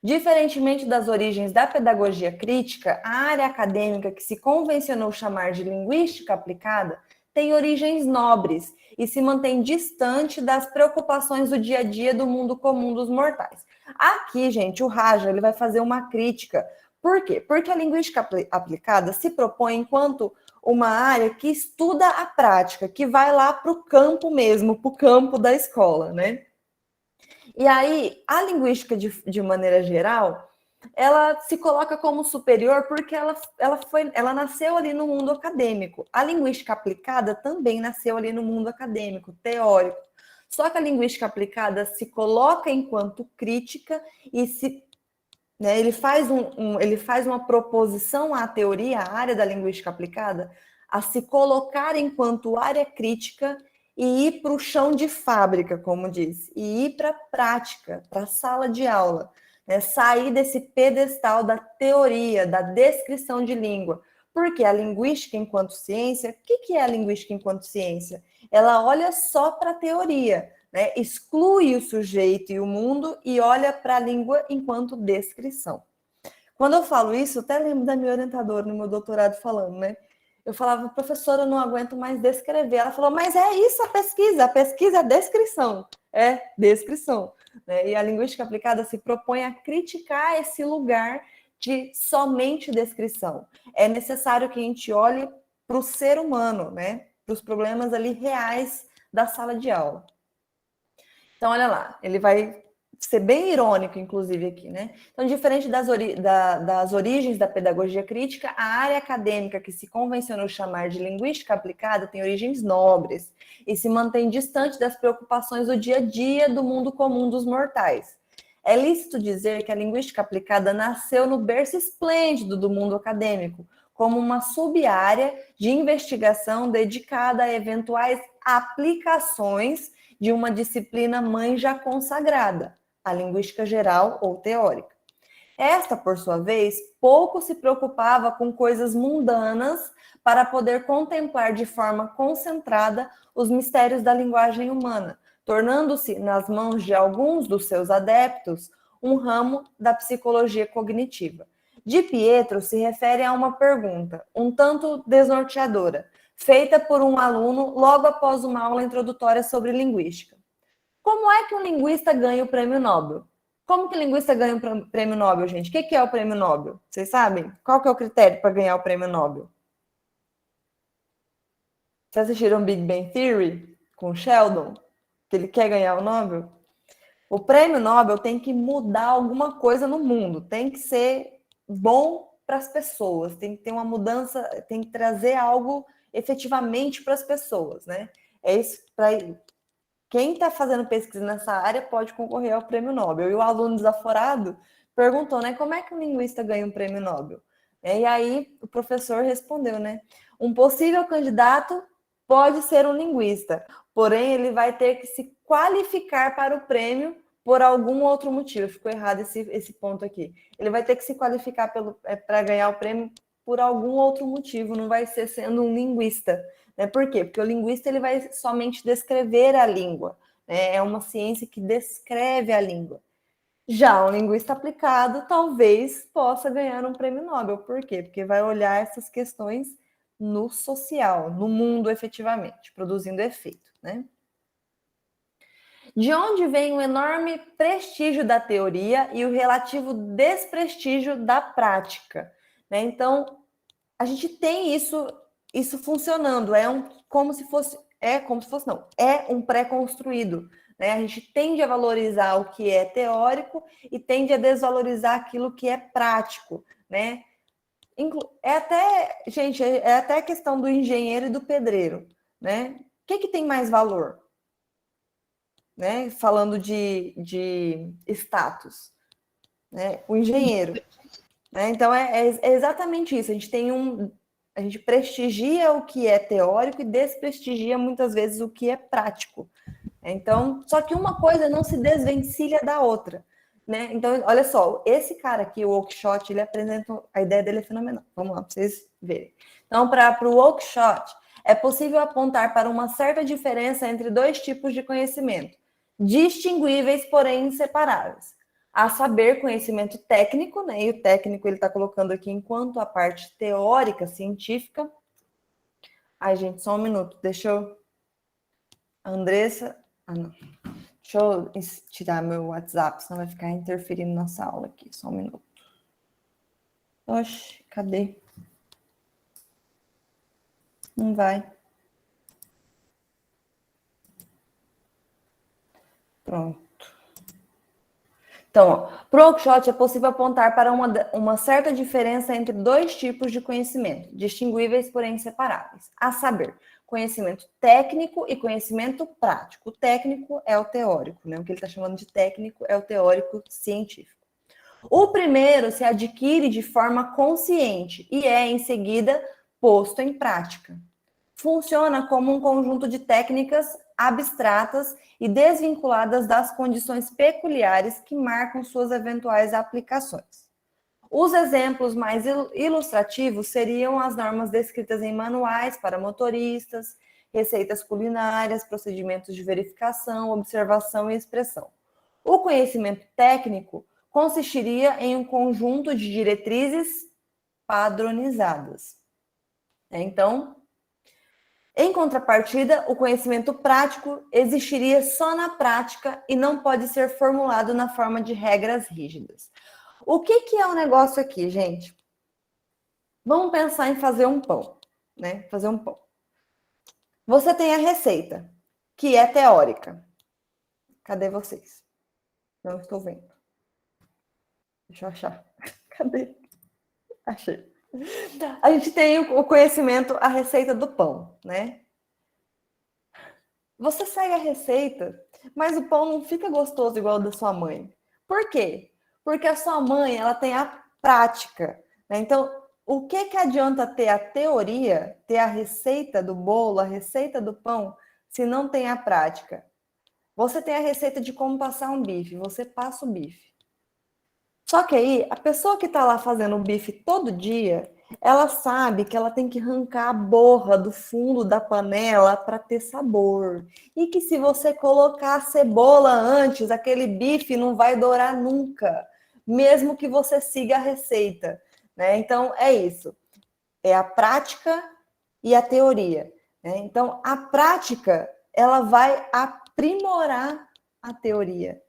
Diferentemente das origens da pedagogia crítica, a área acadêmica que se convencionou chamar de linguística aplicada tem origens nobres e se mantém distante das preocupações do dia a dia do mundo comum dos mortais. Aqui, gente, o Raja ele vai fazer uma crítica. Por quê? Porque a linguística aplicada se propõe enquanto uma área que estuda a prática, que vai lá para o campo mesmo, para o campo da escola, né? E aí, a linguística, de maneira geral, ela se coloca como superior porque ela nasceu ali no mundo acadêmico. A linguística aplicada também nasceu ali no mundo acadêmico, teórico. Só que a linguística aplicada se coloca enquanto crítica e ele faz uma proposição à teoria, à área da linguística aplicada, a se colocar enquanto área crítica e ir para o chão de fábrica, como diz, e ir para a prática, para a sala de aula, né? Sair desse pedestal da teoria, da descrição de língua. Porque a linguística enquanto ciência, o que é a linguística enquanto ciência? Ela olha só para a teoria, né? Exclui o sujeito e o mundo e olha para a língua enquanto descrição. Quando eu falo isso, eu até lembro da minha orientadora no meu doutorado falando, né? Eu falava, professora, eu não aguento mais descrever. Ela falou, mas é isso a pesquisa é descrição. É descrição. Né? E a linguística aplicada se propõe a criticar esse lugar de somente descrição. É necessário que a gente olhe para o ser humano, né? Para os problemas ali reais da sala de aula. Então, olha lá, ele vai ser bem irônico, inclusive, aqui, né? Então, diferente das origens da pedagogia crítica, a área acadêmica que se convencionou chamar de linguística aplicada tem origens nobres e se mantém distante das preocupações do dia a dia do mundo comum dos mortais. É lícito dizer que a linguística aplicada nasceu no berço esplêndido do mundo acadêmico, como uma sub-área de investigação dedicada a eventuais aplicações de uma disciplina mãe já consagrada, a linguística geral ou teórica. Esta, por sua vez, pouco se preocupava com coisas mundanas para poder contemplar de forma concentrada os mistérios da linguagem humana, tornando-se, nas mãos de alguns dos seus adeptos, um ramo da psicologia cognitiva. Di Pietro se refere a uma pergunta, um tanto desnorteadora, feita por um aluno logo após uma aula introdutória sobre linguística. Como é que um linguista ganha o prêmio Nobel? Como que o linguista ganha o prêmio Nobel, gente? O que é o prêmio Nobel? Vocês sabem? Qual que é o critério para ganhar o prêmio Nobel? Vocês assistiram Big Bang Theory com o Sheldon? Que ele quer ganhar o Nobel? O prêmio Nobel tem que mudar alguma coisa no mundo, tem que ser bom para as pessoas, tem que ter uma mudança, tem que trazer algo efetivamente para as pessoas, né? É isso para quem está fazendo pesquisa nessa área pode concorrer ao prêmio Nobel. E o aluno desaforado perguntou, né, como é que um linguista ganha um prêmio Nobel? E aí o professor respondeu, né, um possível candidato pode ser um linguista, porém ele vai ter que se qualificar para o prêmio por algum outro motivo. Ficou errado esse ponto aqui. Ele vai ter que se qualificar para ganhar o prêmio por algum outro motivo, não vai ser sendo um linguista. Né? Por quê? Porque o linguista ele vai somente descrever a língua. Né? É uma ciência que descreve a língua. Já um linguista aplicado talvez possa ganhar um prêmio Nobel. Por quê? Porque vai olhar essas questões no social, no mundo efetivamente, produzindo efeito. Né? De onde vem o enorme prestígio da teoria e o relativo desprestígio da prática? Né? Então, a gente tem isso funcionando, é um pré-construído. Né? A gente tende a valorizar o que é teórico e tende a desvalorizar aquilo que é prático. Né? É até a questão do engenheiro e do pedreiro. Né? O que tem mais valor? Né? Falando de status, né? O engenheiro. Né? Então, é exatamente isso. A gente prestigia o que é teórico e desprestigia muitas vezes o que é prático. Então, só que uma coisa não se desvencilha da outra. Né? Então, olha só, esse cara aqui, o Oakeshott, ele apresenta, a ideia dele é fenomenal. Vamos lá, para vocês verem. Então, para o Oakeshott, é possível apontar para uma certa diferença entre dois tipos de conhecimento, distinguíveis, porém inseparáveis. A saber, conhecimento técnico, né? E o técnico ele está colocando aqui enquanto a parte teórica, científica. Ai, gente, só um minuto, deixa eu... Andressa... Ah, não. Deixa eu tirar meu WhatsApp, senão vai ficar interferindo na nossa aula aqui. Só um minuto. Oxe, cadê? Não vai. Pronto. Então, para o Oakeshott é possível apontar para uma certa diferença entre dois tipos de conhecimento, distinguíveis, porém inseparáveis. A saber, conhecimento técnico e conhecimento prático. O técnico é o teórico, né? O que ele está chamando de técnico é o teórico científico. O primeiro se adquire de forma consciente e é, em seguida, posto em prática. Funciona como um conjunto de técnicas abstratas e desvinculadas das condições peculiares que marcam suas eventuais aplicações. Os exemplos mais ilustrativos seriam as normas descritas em manuais para motoristas, receitas culinárias, procedimentos de verificação, observação e expressão. O conhecimento técnico consistiria em um conjunto de diretrizes padronizadas. Então, em contrapartida, o conhecimento prático existiria só na prática e não pode ser formulado na forma de regras rígidas. O que é o negócio aqui, gente? Vamos pensar em fazer um pão, né? Fazer um pão. Você tem a receita, que é teórica. Cadê vocês? Não estou vendo. Deixa eu achar. Cadê? Achei. A gente tem o conhecimento, a receita do pão, né? Você segue a receita, mas o pão não fica gostoso igual o da sua mãe. Por quê? Porque a sua mãe, ela tem a prática, né? Então, o que adianta ter a teoria, ter a receita do bolo, a receita do pão, se não tem a prática? Você tem a receita de como passar um bife, você passa o bife. Só que aí, a pessoa que está lá fazendo o bife todo dia, ela sabe que ela tem que arrancar a borra do fundo da panela para ter sabor. E que se você colocar a cebola antes, aquele bife não vai dourar nunca, mesmo que você siga a receita. Né? Então, é isso. É a prática e a teoria. Né? Então, a prática, ela vai aprimorar a teoria.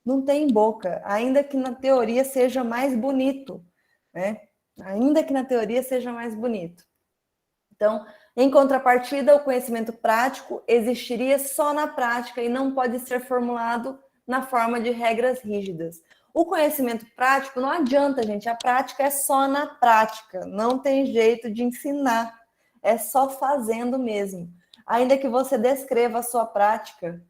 Não tem boca, ainda que na teoria seja mais bonito, né? Ainda que na teoria seja mais bonito. Então, em contrapartida, o conhecimento prático existiria só na prática e não pode ser formulado na forma de regras rígidas. O conhecimento prático não adianta, gente. A prática é só na prática. Não tem jeito de ensinar. É só fazendo mesmo. Ainda que você descreva a sua prática,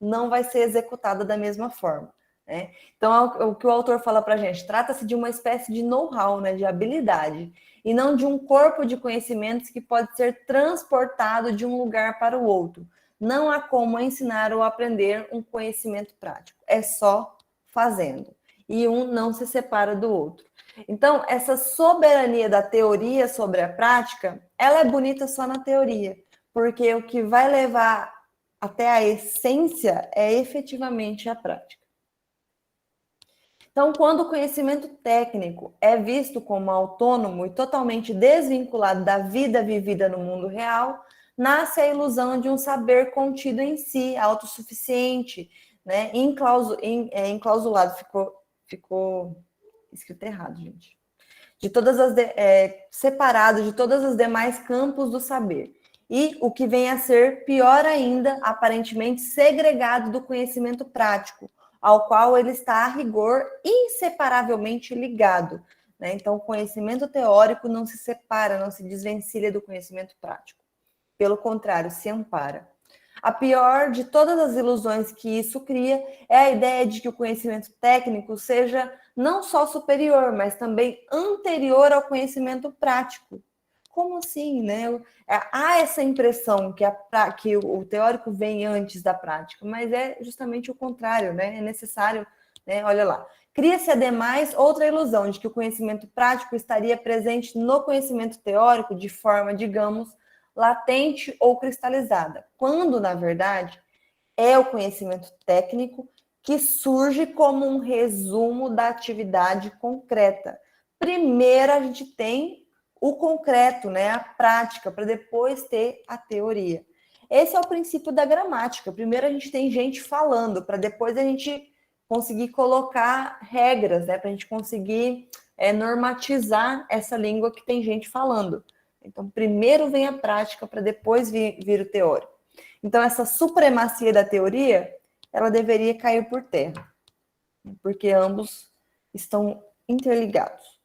não vai ser executada da mesma forma, né? Então, o que o autor fala para a gente, trata-se de uma espécie de know-how, né, de habilidade, e não de um corpo de conhecimentos que pode ser transportado de um lugar para o outro. Não há como ensinar ou aprender um conhecimento prático. É só fazendo. E um não se separa do outro. Então, essa soberania da teoria sobre a prática, ela é bonita só na teoria, porque o que vai levar até a essência é efetivamente a prática. Então, quando o conhecimento técnico é visto como autônomo e totalmente desvinculado da vida vivida no mundo real, nasce a ilusão de um saber contido em si, autossuficiente, né? Enclausulado, ficou escrito errado, gente. Separado de todas as demais campos do saber. E o que vem a ser, pior ainda, aparentemente segregado do conhecimento prático, ao qual ele está, a rigor, inseparavelmente ligado, né? Então, o conhecimento teórico não se separa, não se desvencilha do conhecimento prático. Pelo contrário, se ampara. A pior de todas as ilusões que isso cria é a ideia de que o conhecimento técnico seja não só superior, mas também anterior ao conhecimento prático. Como assim, né? Há essa impressão que o teórico vem antes da prática, mas é justamente o contrário, né? É necessário, né? Olha lá. Cria-se, ademais, outra ilusão de que o conhecimento prático estaria presente no conhecimento teórico de forma, digamos, latente ou cristalizada, quando, na verdade, é o conhecimento técnico que surge como um resumo da atividade concreta. Primeiro a gente tem o concreto, né, a prática, para depois ter a teoria. Esse é o princípio da gramática. Primeiro a gente tem gente falando, para depois a gente conseguir colocar regras, né, para a gente conseguir normatizar essa língua que tem gente falando. Então, primeiro vem a prática para depois vir o teórico. Então, essa supremacia da teoria, ela deveria cair por terra, porque ambos estão interligados.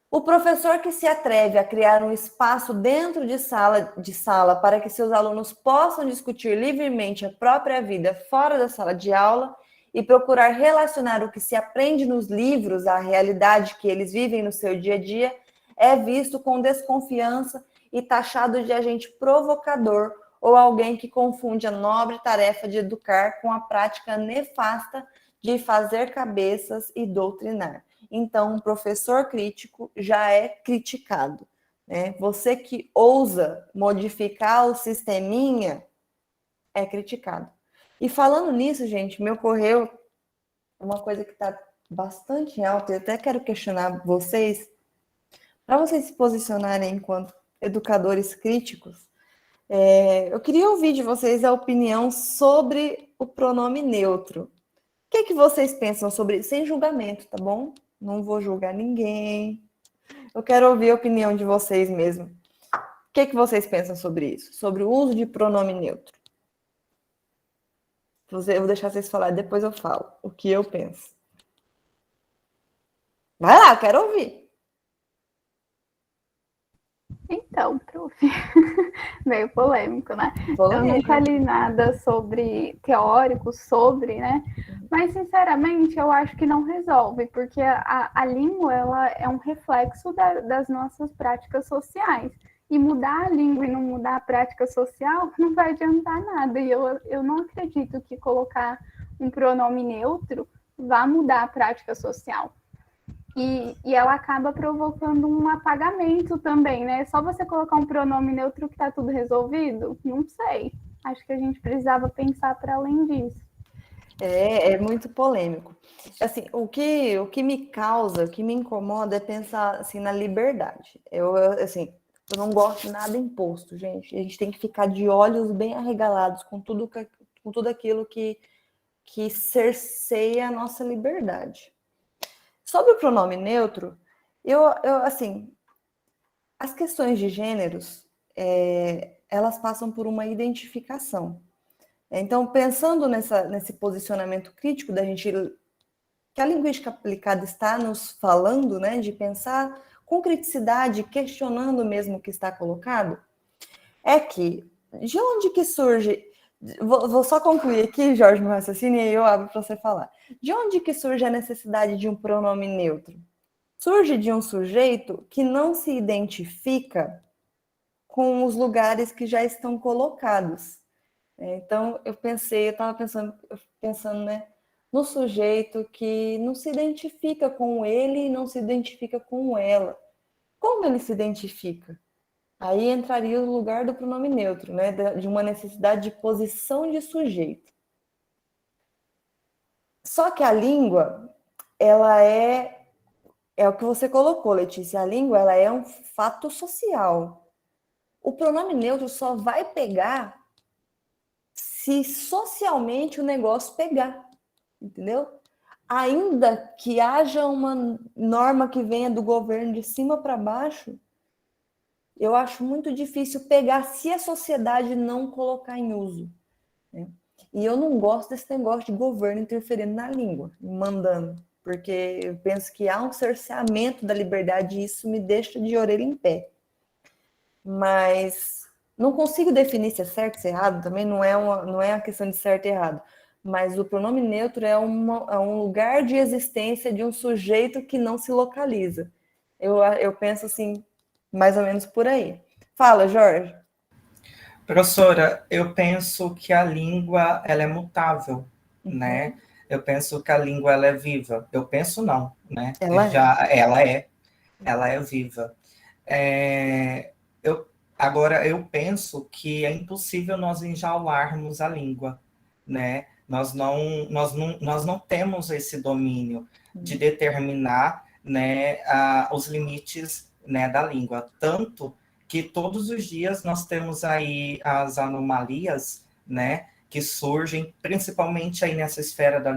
O professor que se atreve a criar um espaço dentro de sala para que seus alunos possam discutir livremente a própria vida fora da sala de aula e procurar relacionar o que se aprende nos livros à realidade que eles vivem no seu dia a dia, é visto com desconfiança e taxado de agente provocador ou alguém que confunde a nobre tarefa de educar com a prática nefasta de fazer cabeças e doutrinar. Então, um professor crítico já é criticado, né? Você que ousa modificar o sisteminha é criticado. E falando nisso, gente, me ocorreu uma coisa que está bastante alta, eu até quero questionar vocês, para vocês se posicionarem enquanto educadores críticos, eu queria ouvir de vocês a opinião sobre o pronome neutro. O que vocês pensam sobre isso? Sem julgamento, tá bom? Não vou julgar ninguém. Eu quero ouvir a opinião de vocês mesmo. O que vocês pensam sobre isso? Sobre o uso de pronome neutro. Eu vou deixar vocês falarem, depois eu falo o que eu penso. Vai lá, eu quero ouvir. Então, prof, meio polêmico, né? Polêmico. Eu nunca li nada sobre teórico, né? Mas, sinceramente, eu acho que não resolve, porque a língua, ela é um reflexo das nossas práticas sociais. E mudar a língua e não mudar a prática social não vai adiantar nada. E eu não acredito que colocar um pronome neutro vá mudar a prática social. E ela acaba provocando um apagamento também, né? Só você colocar um pronome neutro que tá tudo resolvido? Não sei. Acho que a gente precisava pensar para além disso. É muito polêmico. Assim, o que me causa, o que me incomoda é pensar assim, na liberdade. Eu não gosto de nada imposto, gente. A gente tem que ficar de olhos bem arregalados com tudo aquilo que cerceia a nossa liberdade. Sobre o pronome neutro, assim, as questões de gêneros, elas passam por uma identificação. Então, pensando nesse posicionamento crítico da gente, que a linguística aplicada está nos falando, né, de pensar com criticidade, questionando mesmo o que está colocado, é que, de onde que surge... Vou só concluir aqui, Jorge, meu raciocínio, e aí eu abro para você falar. De onde que surge a necessidade de um pronome neutro? Surge de um sujeito que não se identifica com os lugares que já estão colocados. Então, eu estava pensando, né, no sujeito que não se identifica com ele e não se identifica com ela. Como ele se identifica? Aí entraria o lugar do pronome neutro, né, de uma necessidade de posição de sujeito. Só que a língua, ela é o que você colocou, Letícia, a língua ela é um fato social. O pronome neutro só vai pegar se socialmente o negócio pegar, entendeu? Ainda que haja uma norma que venha do governo de cima para baixo, eu acho muito difícil pegar se a sociedade não colocar em uso, né? E eu não gosto desse negócio de governo interferindo na língua, mandando, porque eu penso que há um cerceamento da liberdade e isso me deixa de orelha em pé. Mas não consigo definir se é certo ou se é errado, também não é uma questão de certo e errado, mas o pronome neutro é um lugar de existência de um sujeito que não se localiza. Eu penso assim, mais ou menos por aí. Fala, Jorge. Professora, eu penso que a língua ela é mutável, né? Eu penso que a língua ela é viva. Eu penso não, né? Ela é viva. Agora eu penso que é impossível nós enjaularmos a língua, né? Nós não temos esse domínio de determinar, né, os limites, né, da língua, tanto que todos os dias nós temos aí as anomalias, né, que surgem, principalmente aí nessa esfera da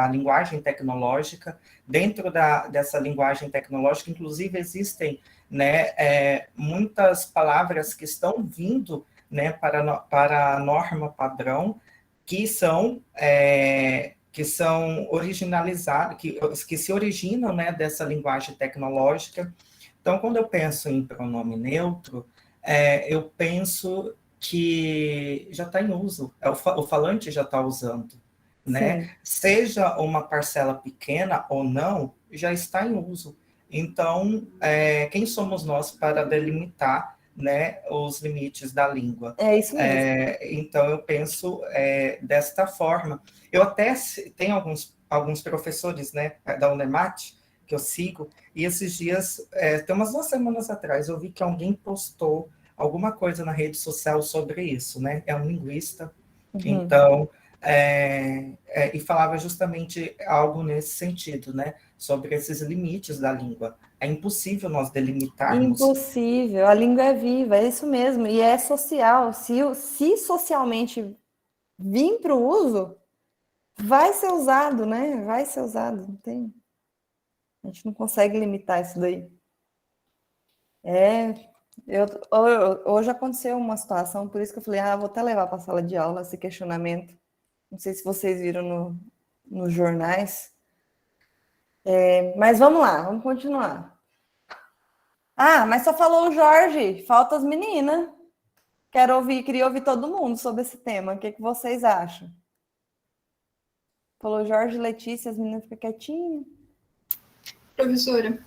linguagem tecnológica. Dentro dessa linguagem tecnológica, inclusive, existem, né, muitas palavras que estão vindo, né, para a norma padrão, que são originalizadas, que se originam, né, dessa linguagem tecnológica. Então, quando eu penso em pronome neutro, eu penso que já está em uso, o falante já está usando, né? Seja uma parcela pequena ou não, já está em uso. Então, quem somos nós para delimitar, né, os limites da língua? É isso mesmo. Então, eu penso desta forma. Eu até tenho alguns professores, né, da Unemat, que eu sigo, e esses dias, tem umas 2 semanas atrás, eu vi que alguém postou alguma coisa na rede social sobre isso, né? É um linguista, então, e falava justamente algo nesse sentido, né? Sobre esses limites da língua. É impossível nós delimitarmos. Impossível, a língua é viva, é isso mesmo, e é social. Se socialmente vir para o uso, vai ser usado, né? Vai ser usado, não tem... A gente não consegue limitar isso daí. Hoje aconteceu uma situação, por isso que eu falei, vou até levar para a sala de aula esse questionamento. Não sei se vocês viram nos jornais. Mas vamos lá, vamos continuar. Mas só falou o Jorge, falta as meninas. Queria ouvir todo mundo sobre esse tema. O que vocês acham? Falou Jorge, Letícia, as meninas ficam quietinhas. Professora,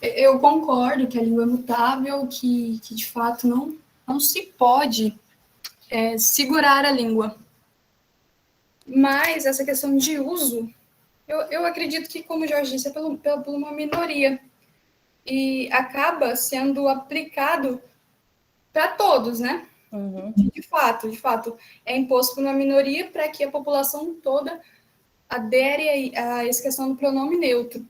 eu concordo que a língua é mutável, que de fato não se pode segurar a língua. Mas essa questão de uso, eu acredito que, como o Jorge disse, é por uma minoria. E acaba sendo aplicado para todos, né? De fato, é imposto por uma minoria para que a população toda adere a essa questão do pronome neutro.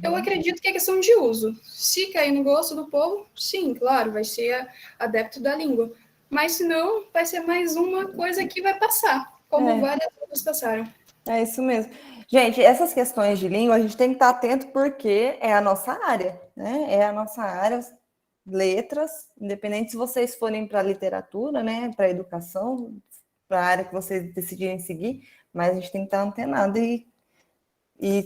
Eu acredito que é questão de uso. Se cair no gosto do povo, sim, claro, vai ser adepto da língua. Mas se não, vai ser mais uma coisa que vai passar, como várias outras passaram. É isso mesmo. Gente, essas questões de língua, a gente tem que estar atento porque é a nossa área, né? É a nossa área, letras, independente se vocês forem para literatura, né? Para educação, para a área que vocês decidirem seguir, mas a gente tem que estar antenado e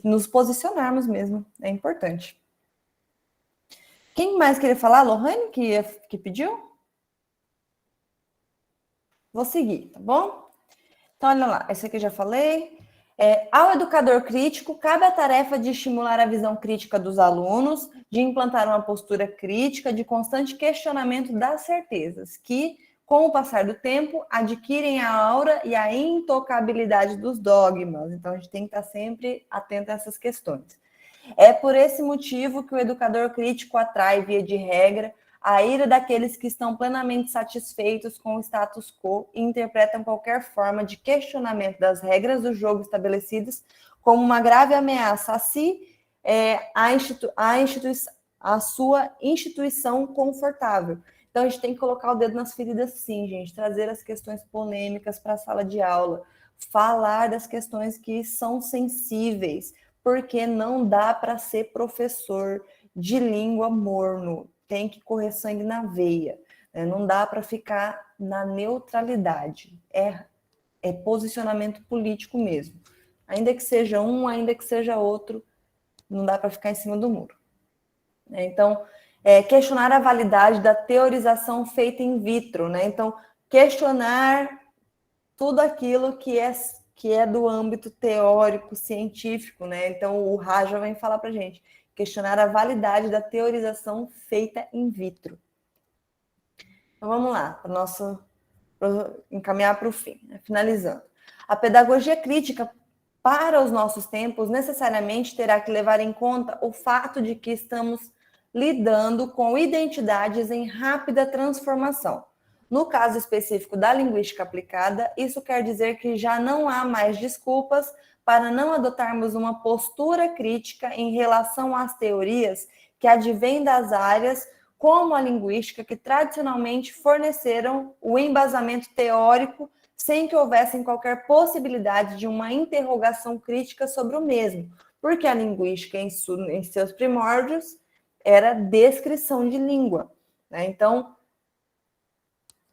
nos posicionarmos mesmo, é importante. Quem mais queria falar? Lohane, que pediu? Vou seguir, tá bom? Então, olha lá, esse aqui eu já falei. Ao educador crítico, cabe a tarefa de estimular a visão crítica dos alunos, de implantar uma postura crítica, de constante questionamento das certezas, que, com o passar do tempo, adquirem a aura e a intocabilidade dos dogmas. Então, a gente tem que estar sempre atento a essas questões. É por esse motivo que o educador crítico atrai, via de regra, a ira daqueles que estão plenamente satisfeitos com o status quo e interpretam qualquer forma de questionamento das regras do jogo estabelecidas como uma grave ameaça a si, a sua instituição confortável. Então, a gente tem que colocar o dedo nas feridas, sim, gente, trazer as questões polêmicas para a sala de aula, falar das questões que são sensíveis, porque não dá para ser professor de língua morno, tem que correr sangue na veia, né? Não dá para ficar na neutralidade, é posicionamento político mesmo. Ainda que seja um, ainda que seja outro, não dá para ficar em cima do muro. Então, questionar a validade da teorização feita in vitro, né? Então, questionar tudo aquilo que é do âmbito teórico, científico, né? Então, o Raja vem falar para a gente, questionar a validade da teorização feita in vitro. Então, vamos lá, para encaminhar para o fim, né? Finalizando. A pedagogia crítica para os nossos tempos necessariamente terá que levar em conta o fato de que estamos lidando com identidades em rápida transformação. No caso específico da linguística aplicada, isso quer dizer que já não há mais desculpas para não adotarmos uma postura crítica em relação às teorias que advêm das áreas como a linguística, que tradicionalmente forneceram o embasamento teórico sem que houvesse qualquer possibilidade de uma interrogação crítica sobre o mesmo, porque a linguística, em seus primórdios, era descrição de língua, né? Então,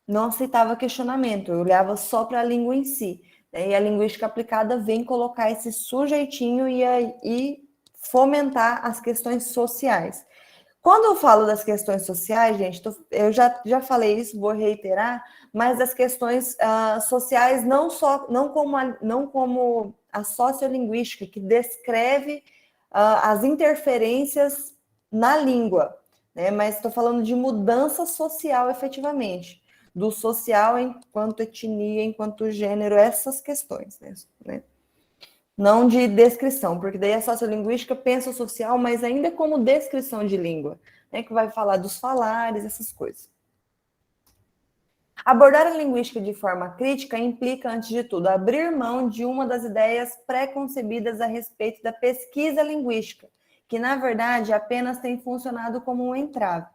não aceitava questionamento, eu olhava só para a língua em si. E a linguística aplicada vem colocar esse sujeitinho e fomentar as questões sociais. Quando eu falo das questões sociais, gente, eu já falei isso, vou reiterar, mas as questões sociais não como a sociolinguística, que descreve as interferências na língua, né? Mas estou falando de mudança social efetivamente, do social enquanto etnia, enquanto gênero, essas questões, né? Não de descrição, porque daí a sociolinguística pensa o social, mas ainda como descrição de língua, né? Que vai falar dos falares, essas coisas. Abordar a linguística de forma crítica implica, antes de tudo, abrir mão de uma das ideias pré-concebidas a respeito da pesquisa linguística, que, na verdade, apenas tem funcionado como um entrave.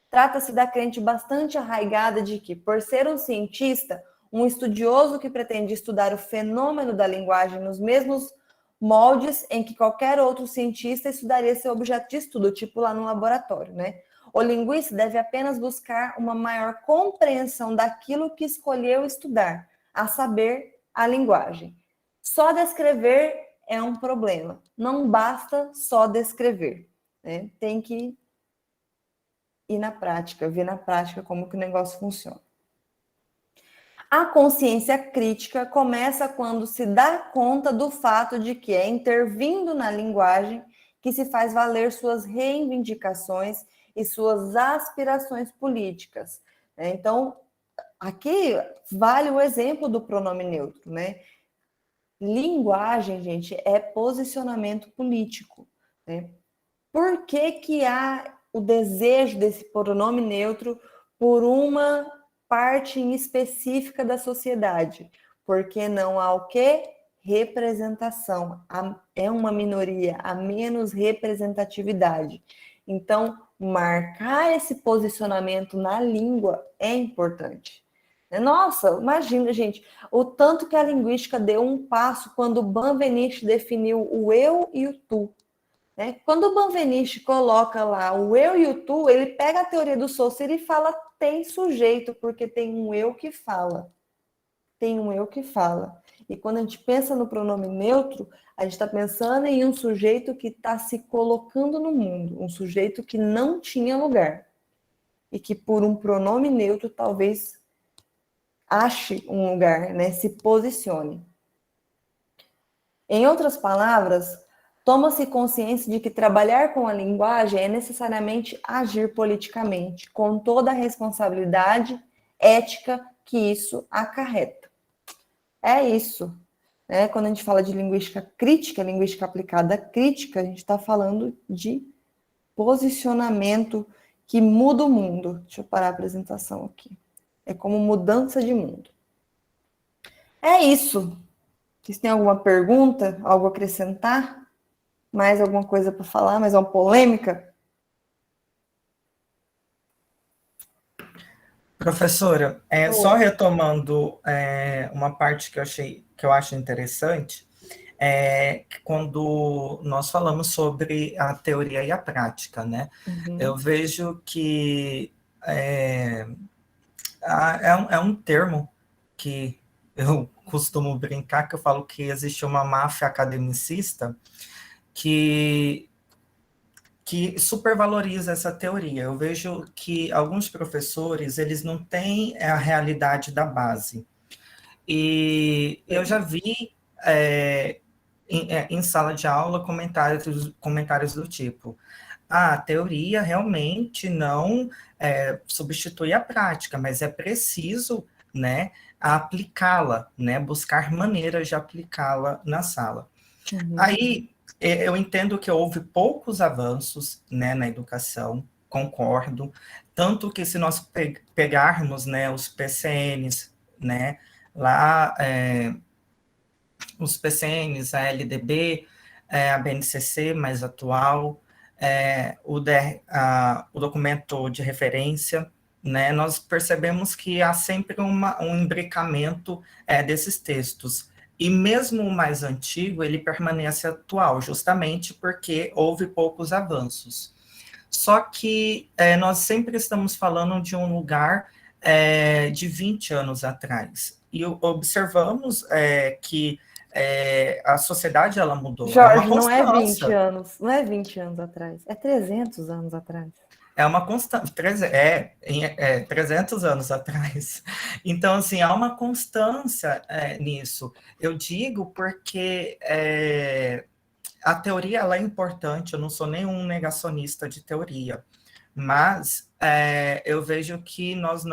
Trata-se da crença bastante arraigada de que, por ser um cientista, um estudioso que pretende estudar o fenômeno da linguagem nos mesmos moldes em que qualquer outro cientista estudaria seu objeto de estudo, tipo lá no laboratório, né? O linguista deve apenas buscar uma maior compreensão daquilo que escolheu estudar, a saber, a linguagem. Só descrever é um problema. Não basta só descrever, né? Tem que ir na prática, ver na prática como que o negócio funciona. A consciência crítica começa quando se dá conta do fato de que é intervindo na linguagem que se faz valer suas reivindicações e suas aspirações políticas. Então, aqui vale o exemplo do pronome neutro, né? Linguagem, gente, é posicionamento político, né? Por que há o desejo desse pronome neutro por uma parte em específica da sociedade? Porque não há o quê? Representação. É uma minoria, há menos representatividade. Então, marcar esse posicionamento na língua é importante. Nossa, imagina, gente, o tanto que a linguística deu um passo quando o Benveniste definiu o eu e o tu. Quando o Benveniste coloca lá o eu e o tu, ele pega a teoria do Saussure e fala tem sujeito, porque tem um eu que fala. tem um eu que fala. E quando a gente pensa no pronome neutro, a gente está pensando em um sujeito que está se colocando no mundo, um sujeito que não tinha lugar. E que por um pronome neutro talvez ache um lugar, né? Se posicione. Em outras palavras, toma-se consciência de que trabalhar com a linguagem é necessariamente agir politicamente, com toda a responsabilidade ética que isso acarreta. É isso. Né? Quando a gente fala de linguística crítica, linguística aplicada crítica, a gente está falando de posicionamento que muda o mundo. Deixa eu parar a apresentação aqui. É como mudança de mundo. É isso. Vocês têm alguma pergunta? Algo a acrescentar? Mais alguma coisa para falar? Mais uma polêmica? Professora, só retomando uma parte que eu acho interessante, quando nós falamos sobre a teoria e a prática, né? Eu vejo que é um termo que eu costumo brincar, que eu falo que existe uma máfia academicista que supervaloriza essa teoria. Eu vejo que alguns professores, eles não têm a realidade da base. E eu já vi em sala de aula comentários do tipo: a teoria realmente não substitui a prática, mas é preciso, né, aplicá-la, né, buscar maneiras de aplicá-la na sala. Aí, eu entendo que houve poucos avanços, né, na educação, concordo, tanto que se nós pegarmos, né, os PCNs, né, lá, os PCNs, a LDB, a BNCC mais atual, o documento de referência, né, nós percebemos que há sempre um imbricamento desses textos. E mesmo o mais antigo, ele permanece atual, justamente porque houve poucos avanços. Só que nós sempre estamos falando de um lugar de 20 anos atrás. E observamos que a sociedade, ela mudou. Jorge, não é 20 anos, não é 20 anos atrás, é 300 anos atrás. É uma constante, 300 anos atrás. Então, assim, há uma constância nisso. Eu digo porque a teoria, ela é importante, eu não sou nenhum negacionista de teoria, mas eu vejo que nós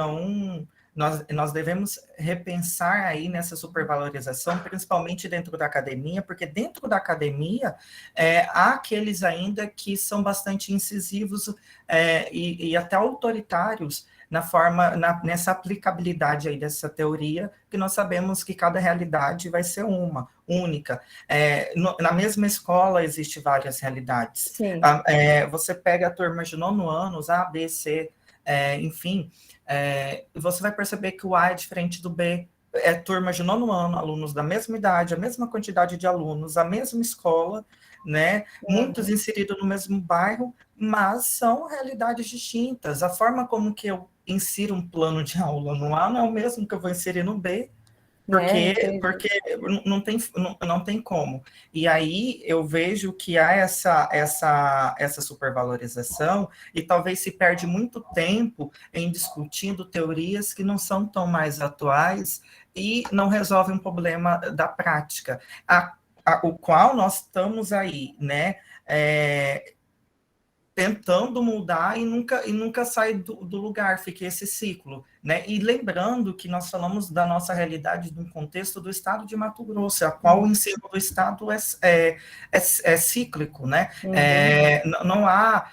devemos repensar aí nessa supervalorização, principalmente dentro da academia, porque dentro da academia há aqueles ainda que são bastante incisivos e até autoritários nessa aplicabilidade aí dessa teoria, que nós sabemos que cada realidade vai ser única. Na mesma escola existe várias realidades. Você pega a turma de 9º anos, A, B, C, enfim, você vai perceber que o A é diferente do B, turma de 9º ano, alunos da mesma idade, a mesma quantidade de alunos, a mesma escola, né? Muitos inseridos no mesmo bairro, mas são realidades distintas. A forma como que eu insiro um plano de aula no A não é o mesmo que eu vou inserir no B, porque não tem como. E aí eu vejo que há essa supervalorização e talvez se perde muito tempo em discutindo teorias que não são tão mais atuais e não resolvem um problema da prática, o qual nós estamos aí, né, tentando mudar e nunca sai do lugar, fica esse ciclo, né? E lembrando que nós falamos da nossa realidade no contexto do estado de Mato Grosso, a qual o ensino do estado é cíclico, né? Não há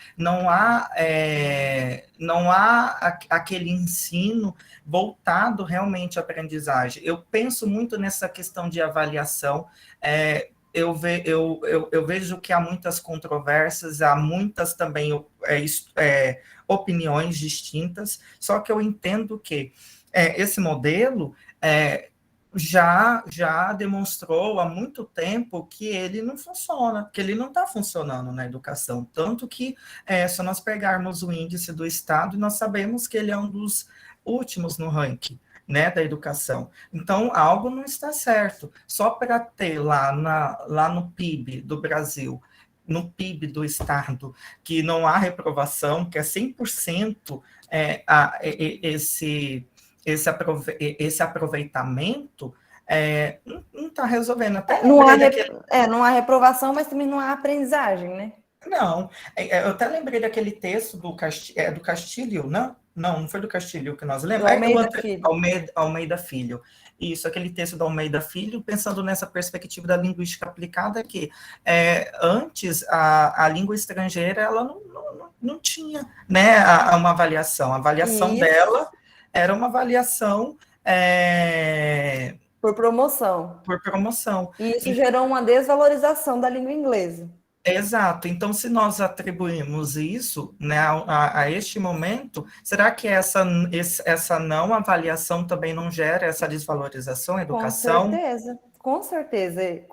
aquele ensino voltado realmente à aprendizagem. Eu penso muito nessa questão de avaliação. Eu vejo que há muitas controvérsias, há muitas também opiniões distintas, só que eu entendo que esse modelo já demonstrou há muito tempo que ele não funciona, que ele não está funcionando na educação, tanto que se nós pegarmos o índice do Estado, nós sabemos que ele é um dos últimos no ranking. né, da educação. Então, algo não está certo. Só para ter lá no PIB do Brasil, no PIB do Estado, que não há reprovação, que é 100% esse aproveitamento, não está resolvendo. Até não há reprovação, mas também não há aprendizagem, né? Não, eu até lembrei daquele texto do Castilho, não? Não foi do Castilho que nós lembramos. Almeida Filho. Isso, aquele texto do Almeida Filho, pensando nessa perspectiva da linguística aplicada, que antes a língua estrangeira ela não tinha, né, uma avaliação. A avaliação dela era uma avaliação por promoção. Por promoção. E isso gerou uma desvalorização da língua inglesa. Exato. Então, se nós atribuímos isso, né, a este momento, será que essa não avaliação também não gera essa desvalorização à educação? Com certeza.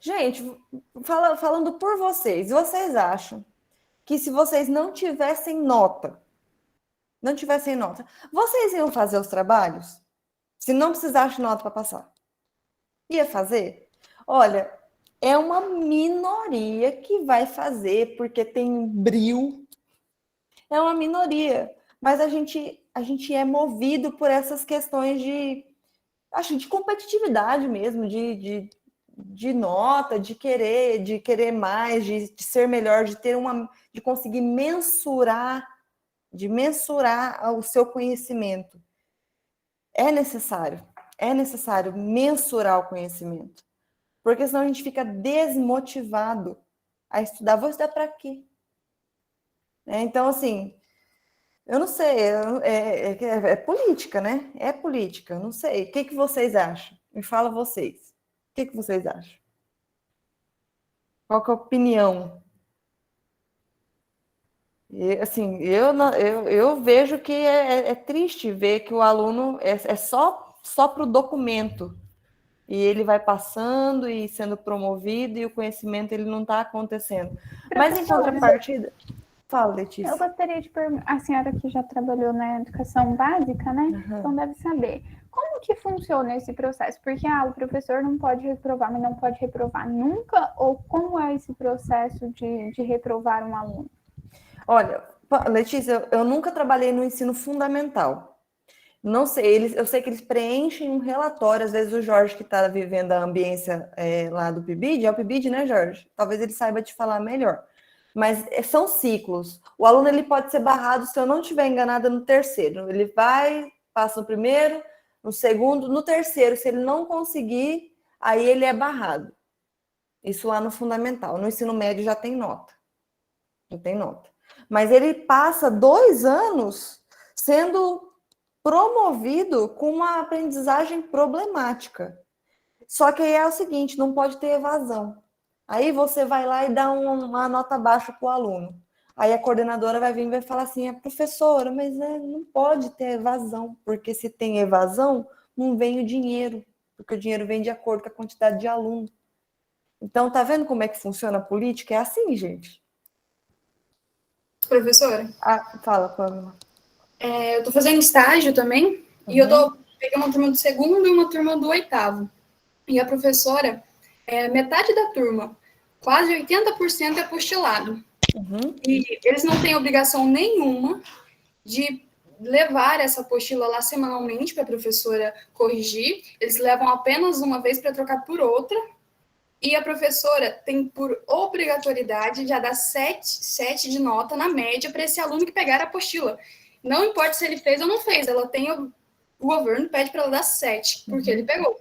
Gente, falando por vocês acham que se vocês não tivessem nota, vocês iam fazer os trabalhos? Se não precisasse nota para passar? Ia fazer? Olha, é uma minoria que vai fazer, porque tem brio. É uma minoria. Mas a gente é movido por essas questões de competitividade mesmo, de nota, de querer mais, de ser melhor, de conseguir mensurar o seu conhecimento. É necessário mensurar o conhecimento. Porque senão a gente fica desmotivado a estudar. Vou estudar para quê? Então, assim, eu não sei, é política, né? É política, eu não sei. O que vocês acham? Me fala vocês. O que vocês acham? Qual que é a opinião? Eu vejo que é triste ver que o aluno é só para o documento. E ele vai passando e sendo promovido e o conhecimento ele não está acontecendo. Mas em contrapartida... Fala, Letícia. Eu gostaria de perguntar, a senhora que já trabalhou na educação básica, né? Uhum. Então deve saber. Como que funciona esse processo? Porque o professor não pode reprovar, mas não pode reprovar nunca? Ou como é esse processo de reprovar um aluno? Olha, Letícia, eu nunca trabalhei no ensino fundamental. Não sei, eu sei que eles preenchem um relatório, às vezes o Jorge, que está vivendo a ambiência lá do PIBID, é o PIBID, né, Jorge? Talvez ele saiba te falar melhor. Mas são ciclos. O aluno ele pode ser barrado, se eu não estiver enganada, no terceiro. Ele vai, passa no primeiro, no segundo, no terceiro. Se ele não conseguir, aí ele é barrado. Isso lá no fundamental. No ensino médio já tem nota. Mas ele passa 2 anos sendo promovido com uma aprendizagem problemática. Só que aí é o seguinte, não pode ter evasão. Aí você vai lá e dá uma nota baixa para o aluno. Aí a coordenadora vai vir e vai falar assim, professora, mas não pode ter evasão, porque se tem evasão, não vem o dinheiro, porque o dinheiro vem de acordo com a quantidade de aluno. Então, tá vendo como é que funciona a política? É assim, gente. Professora? Fala, Pamela. Eu tô fazendo estágio também, e eu peguei uma turma do 2º e uma turma do 8º. E a professora, metade da turma, quase 80% é apostilado. E eles não têm obrigação nenhuma de levar essa apostila lá semanalmente para a professora corrigir. Eles levam apenas uma vez para trocar por outra. E a professora tem por obrigatoriedade já dar 7 de nota na média para esse aluno que pegar a apostila. Não importa se ele fez ou não fez, ela tem o governo pede para ela dar 7, porque ele pegou.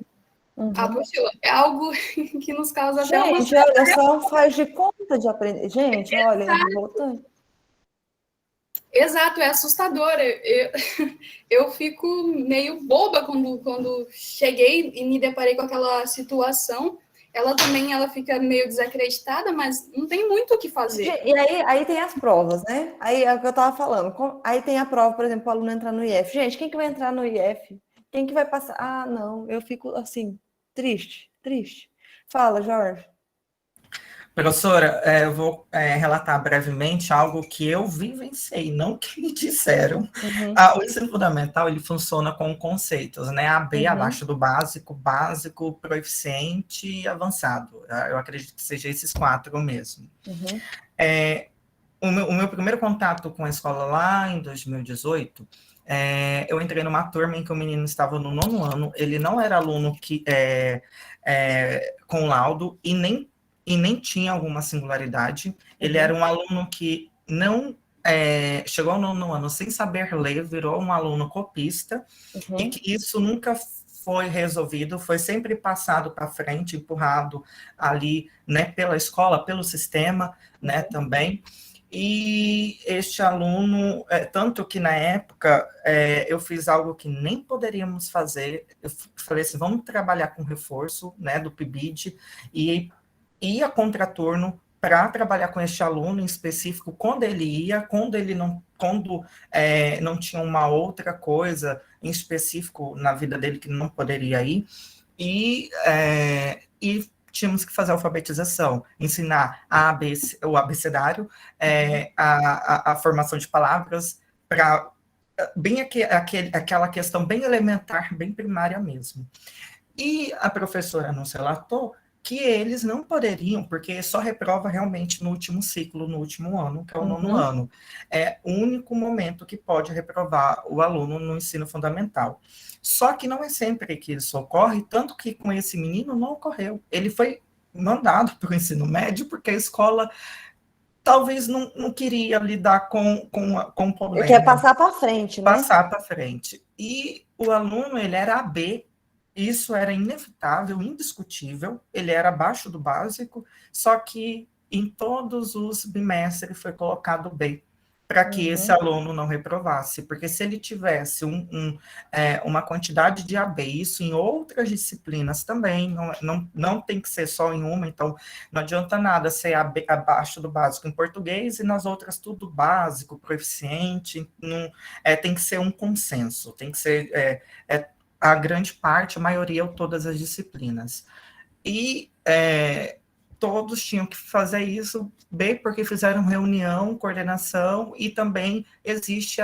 A apostila é algo que nos causa até uma... Gente, olha só, faz de conta de aprender. Gente, olha, voltando. Exato, é assustador. Eu fico meio boba quando cheguei e me deparei com aquela situação. Ela também fica meio desacreditada, mas não tem muito o que fazer. E aí tem as provas, né? Aí é o que eu estava falando. Aí tem a prova, por exemplo, o aluno entrar no IF. Gente, quem que vai entrar no IF? Quem que vai passar? Ah, não, eu fico assim, triste. Fala, Jorge. Professora, eu vou relatar brevemente algo que eu vivenciei, não que me disseram. O ensino fundamental, ele funciona com conceitos, né? AB abaixo do básico, básico, proficiente e avançado. Eu acredito que seja esses 4 mesmo. O meu primeiro contato com a escola lá em 2018, eu entrei numa turma em que o menino estava no 9º ano, ele não era aluno com laudo e nem tinha alguma singularidade. Ele era um aluno que não chegou ao 9º ano sem saber ler, virou um aluno copista, e que isso nunca foi resolvido, foi sempre passado para frente, empurrado ali, né, pela escola, pelo sistema, né, também. E este aluno, tanto que na época eu fiz algo que nem poderíamos fazer, eu falei assim, vamos trabalhar com reforço, né, do PIBID, e ia contraturno para trabalhar com este aluno em específico, quando ele ia, quando não tinha uma outra coisa em específico na vida dele que não poderia ir, e tínhamos que fazer a alfabetização, ensinar o abecedário, a formação de palavras, para bem aquela questão bem elementar, bem primária mesmo. E a professora nos relatou que eles não poderiam, porque só reprova realmente no último ciclo, no último ano, que é o 9º ano. É o único momento que pode reprovar o aluno no ensino fundamental. Só que não é sempre que isso ocorre, tanto que com esse menino não ocorreu. Ele foi mandado para o ensino médio, porque a escola talvez não queria lidar com o problema. Ele quer passar para frente, né? Passar para frente. E o aluno, ele era AB, isso era inevitável, indiscutível, ele era abaixo do básico, só que em todos os bimestres foi colocado B, para que esse aluno não reprovasse, porque se ele tivesse uma quantidade de AB, isso em outras disciplinas também, não tem que ser só em uma, então não adianta nada ser AB, abaixo do básico em português e nas outras tudo básico, proficiente, tem que ser um consenso, tem que ser a grande parte, a maioria ou todas as disciplinas. E todos tinham que fazer isso, B, porque fizeram reunião, coordenação, e também existe,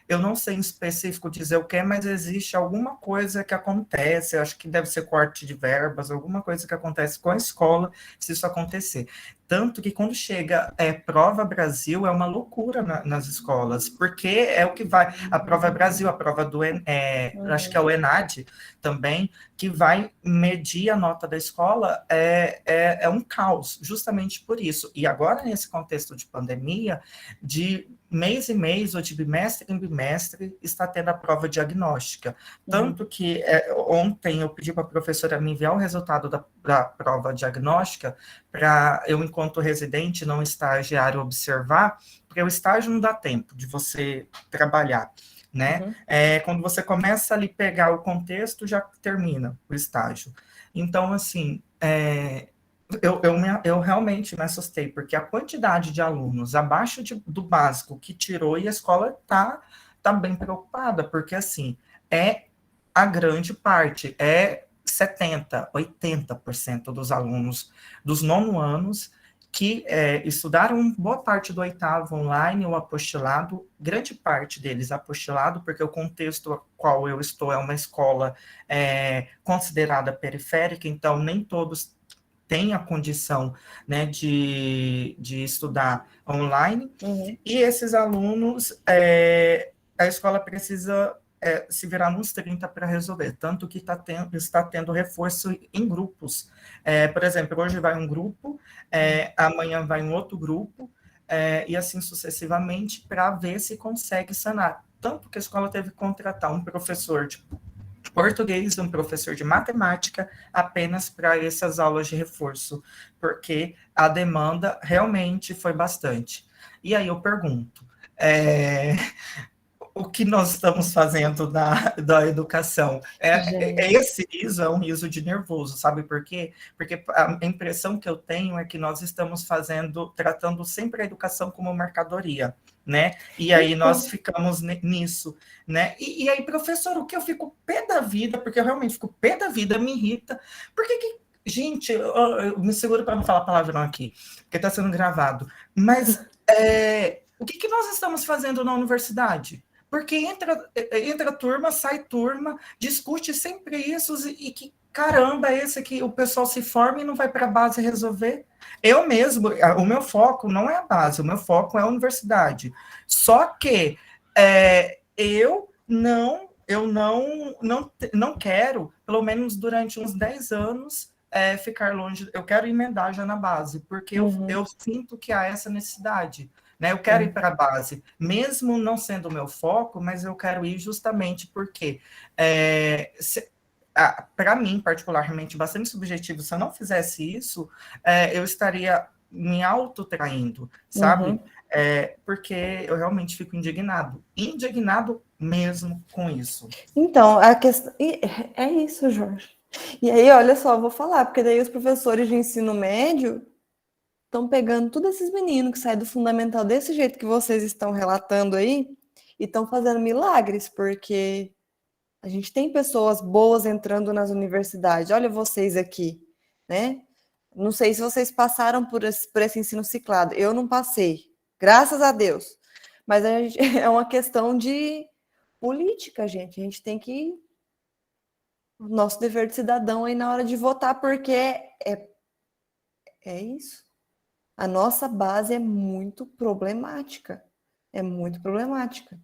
eu não sei em específico dizer o que, mas existe alguma coisa que acontece, acho que deve ser corte de verbas, alguma coisa que acontece com a escola, se isso acontecer. Tanto que quando chega Prova Brasil, é uma loucura nas escolas, porque é o que vai, a Prova Brasil, a prova do, acho que é o ENAD também, que vai medir a nota da escola, é um caos, justamente por isso. E agora, nesse contexto de pandemia, de mês em mês, ou de bimestre em bimestre, está tendo a prova diagnóstica. Tanto que ontem eu pedi para a professora me enviar o resultado da prova diagnóstica, para eu, enquanto residente, não estagiário, observar, porque o estágio não dá tempo de você trabalhar, né? Quando você começa ali pegar o contexto, já termina o estágio. Então, assim, eu realmente me assustei, porque a quantidade de alunos abaixo do básico que tirou, e a escola tá bem preocupada, porque, assim, a grande parte, 70%, 80% dos alunos dos 9º anos que estudaram boa parte do 8º online ou apostilado, grande parte deles apostilado, porque o contexto ao qual eu estou é uma escola considerada periférica, então nem todos têm a condição, né, de estudar online, e esses alunos, a escola precisa se virar nos 30 para resolver, tanto que está tendo reforço em grupos. Por exemplo, hoje vai um grupo, amanhã vai um outro grupo, e assim sucessivamente, para ver se consegue sanar. Tanto que a escola teve que contratar um professor de português, um professor de matemática, apenas para essas aulas de reforço, porque a demanda realmente foi bastante. E aí eu pergunto, o que nós estamos fazendo da educação? Esse riso é um riso de nervoso, sabe por quê? Porque a impressão que eu tenho é que nós estamos tratando sempre a educação como mercadoria, né? E aí nós ficamos nisso, né? E aí, professor, o que eu fico pé da vida, porque eu realmente fico pé da vida, me irrita, por que Gente, eu me seguro para não falar palavrão aqui, porque está sendo gravado. Mas o que nós estamos fazendo na universidade? Porque entra turma, sai turma, discute sempre isso, e que caramba é esse que o pessoal se forma e não vai para a base resolver? Eu mesmo, o meu foco não é a base, o meu foco é a universidade. Só que eu não quero, pelo menos durante uns 10 anos, ficar longe. Eu quero emendar já na base, porque eu sinto que há essa necessidade. Né? Eu quero ir para a base, mesmo não sendo o meu foco, mas eu quero ir justamente porque, para mim, particularmente, bastante subjetivo, se eu não fizesse isso, eu estaria me autotraindo, sabe? Porque eu realmente fico indignado mesmo com isso. Então, a questão é isso, Jorge. E aí, olha só, eu vou falar, porque daí os professores de ensino médio estão pegando todos esses meninos que saem do fundamental desse jeito que vocês estão relatando aí e estão fazendo milagres, porque a gente tem pessoas boas entrando nas universidades. Olha vocês aqui, né? Não sei se vocês passaram por esse ensino ciclado. Eu não passei, graças a Deus. Mas é uma questão de política, gente. A gente tem que... O nosso dever de cidadão aí na hora de votar, porque é isso. A nossa base é muito problemática. É muito problemática.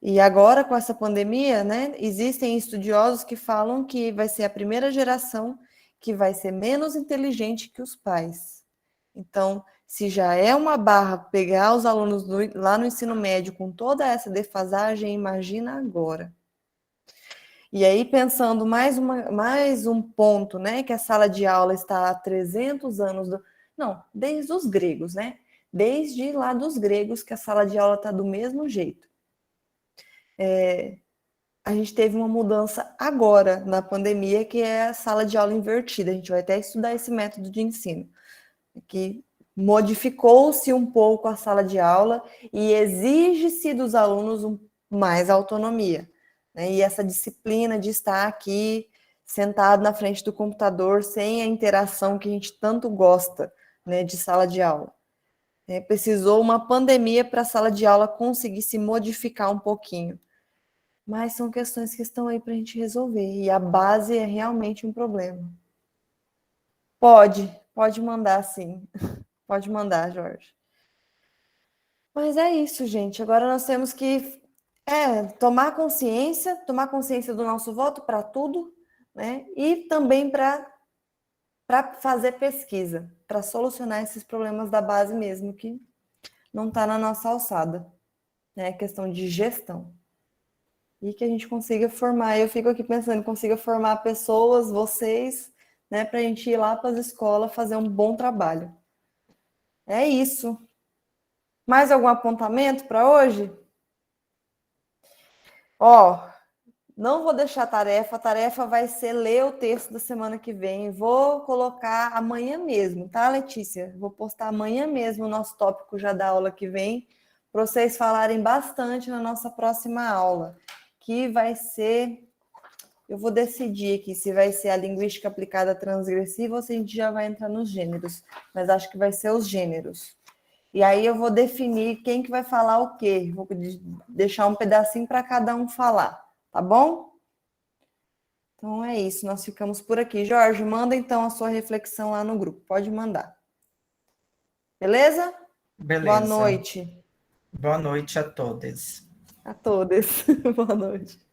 E agora, com essa pandemia, né, existem estudiosos que falam que vai ser a primeira geração que vai ser menos inteligente que os pais. Então, se já é uma barra pegar os alunos lá no ensino médio com toda essa defasagem, imagina agora. E aí, pensando mais um ponto, né, que a sala de aula está há 300 anos... Não, desde os gregos, né? Desde lá dos gregos que a sala de aula está do mesmo jeito. A gente teve uma mudança agora, na pandemia, que é a sala de aula invertida. A gente vai até estudar esse método de ensino, que modificou-se um pouco a sala de aula e exige-se dos alunos mais autonomia. Né? E essa disciplina de estar aqui, sentado na frente do computador, sem a interação que a gente tanto gosta, né, de sala de aula. Precisou uma pandemia para a sala de aula conseguir se modificar um pouquinho. Mas são questões que estão aí para a gente resolver. E a base é realmente um problema. Pode mandar, sim. Pode mandar, Jorge. Mas é isso, gente. Agora nós temos que tomar consciência do nosso voto para tudo, né? E também para fazer pesquisa, para solucionar esses problemas da base mesmo, que não está na nossa alçada. Né? Questão de gestão. E que a gente consiga formar. Eu fico aqui pensando, consiga formar pessoas, vocês, né, para a gente ir lá para as escolas fazer um bom trabalho. É isso. Mais algum apontamento para hoje? Não vou deixar a tarefa vai ser ler o texto da semana que vem. Vou colocar amanhã mesmo, tá, Letícia? Vou postar amanhã mesmo o nosso tópico já da aula que vem, para vocês falarem bastante na nossa próxima aula, que vai ser... Eu vou decidir aqui se vai ser a linguística aplicada transgressiva ou se a gente já vai entrar nos gêneros, mas acho que vai ser os gêneros. E aí eu vou definir quem que vai falar o quê. Vou deixar um pedacinho para cada um falar, tá bom? Então é isso, nós ficamos por aqui. Jorge, manda então a sua reflexão lá no grupo, pode mandar. Beleza? Beleza. Boa noite. Boa noite a todos. A todos. Boa noite.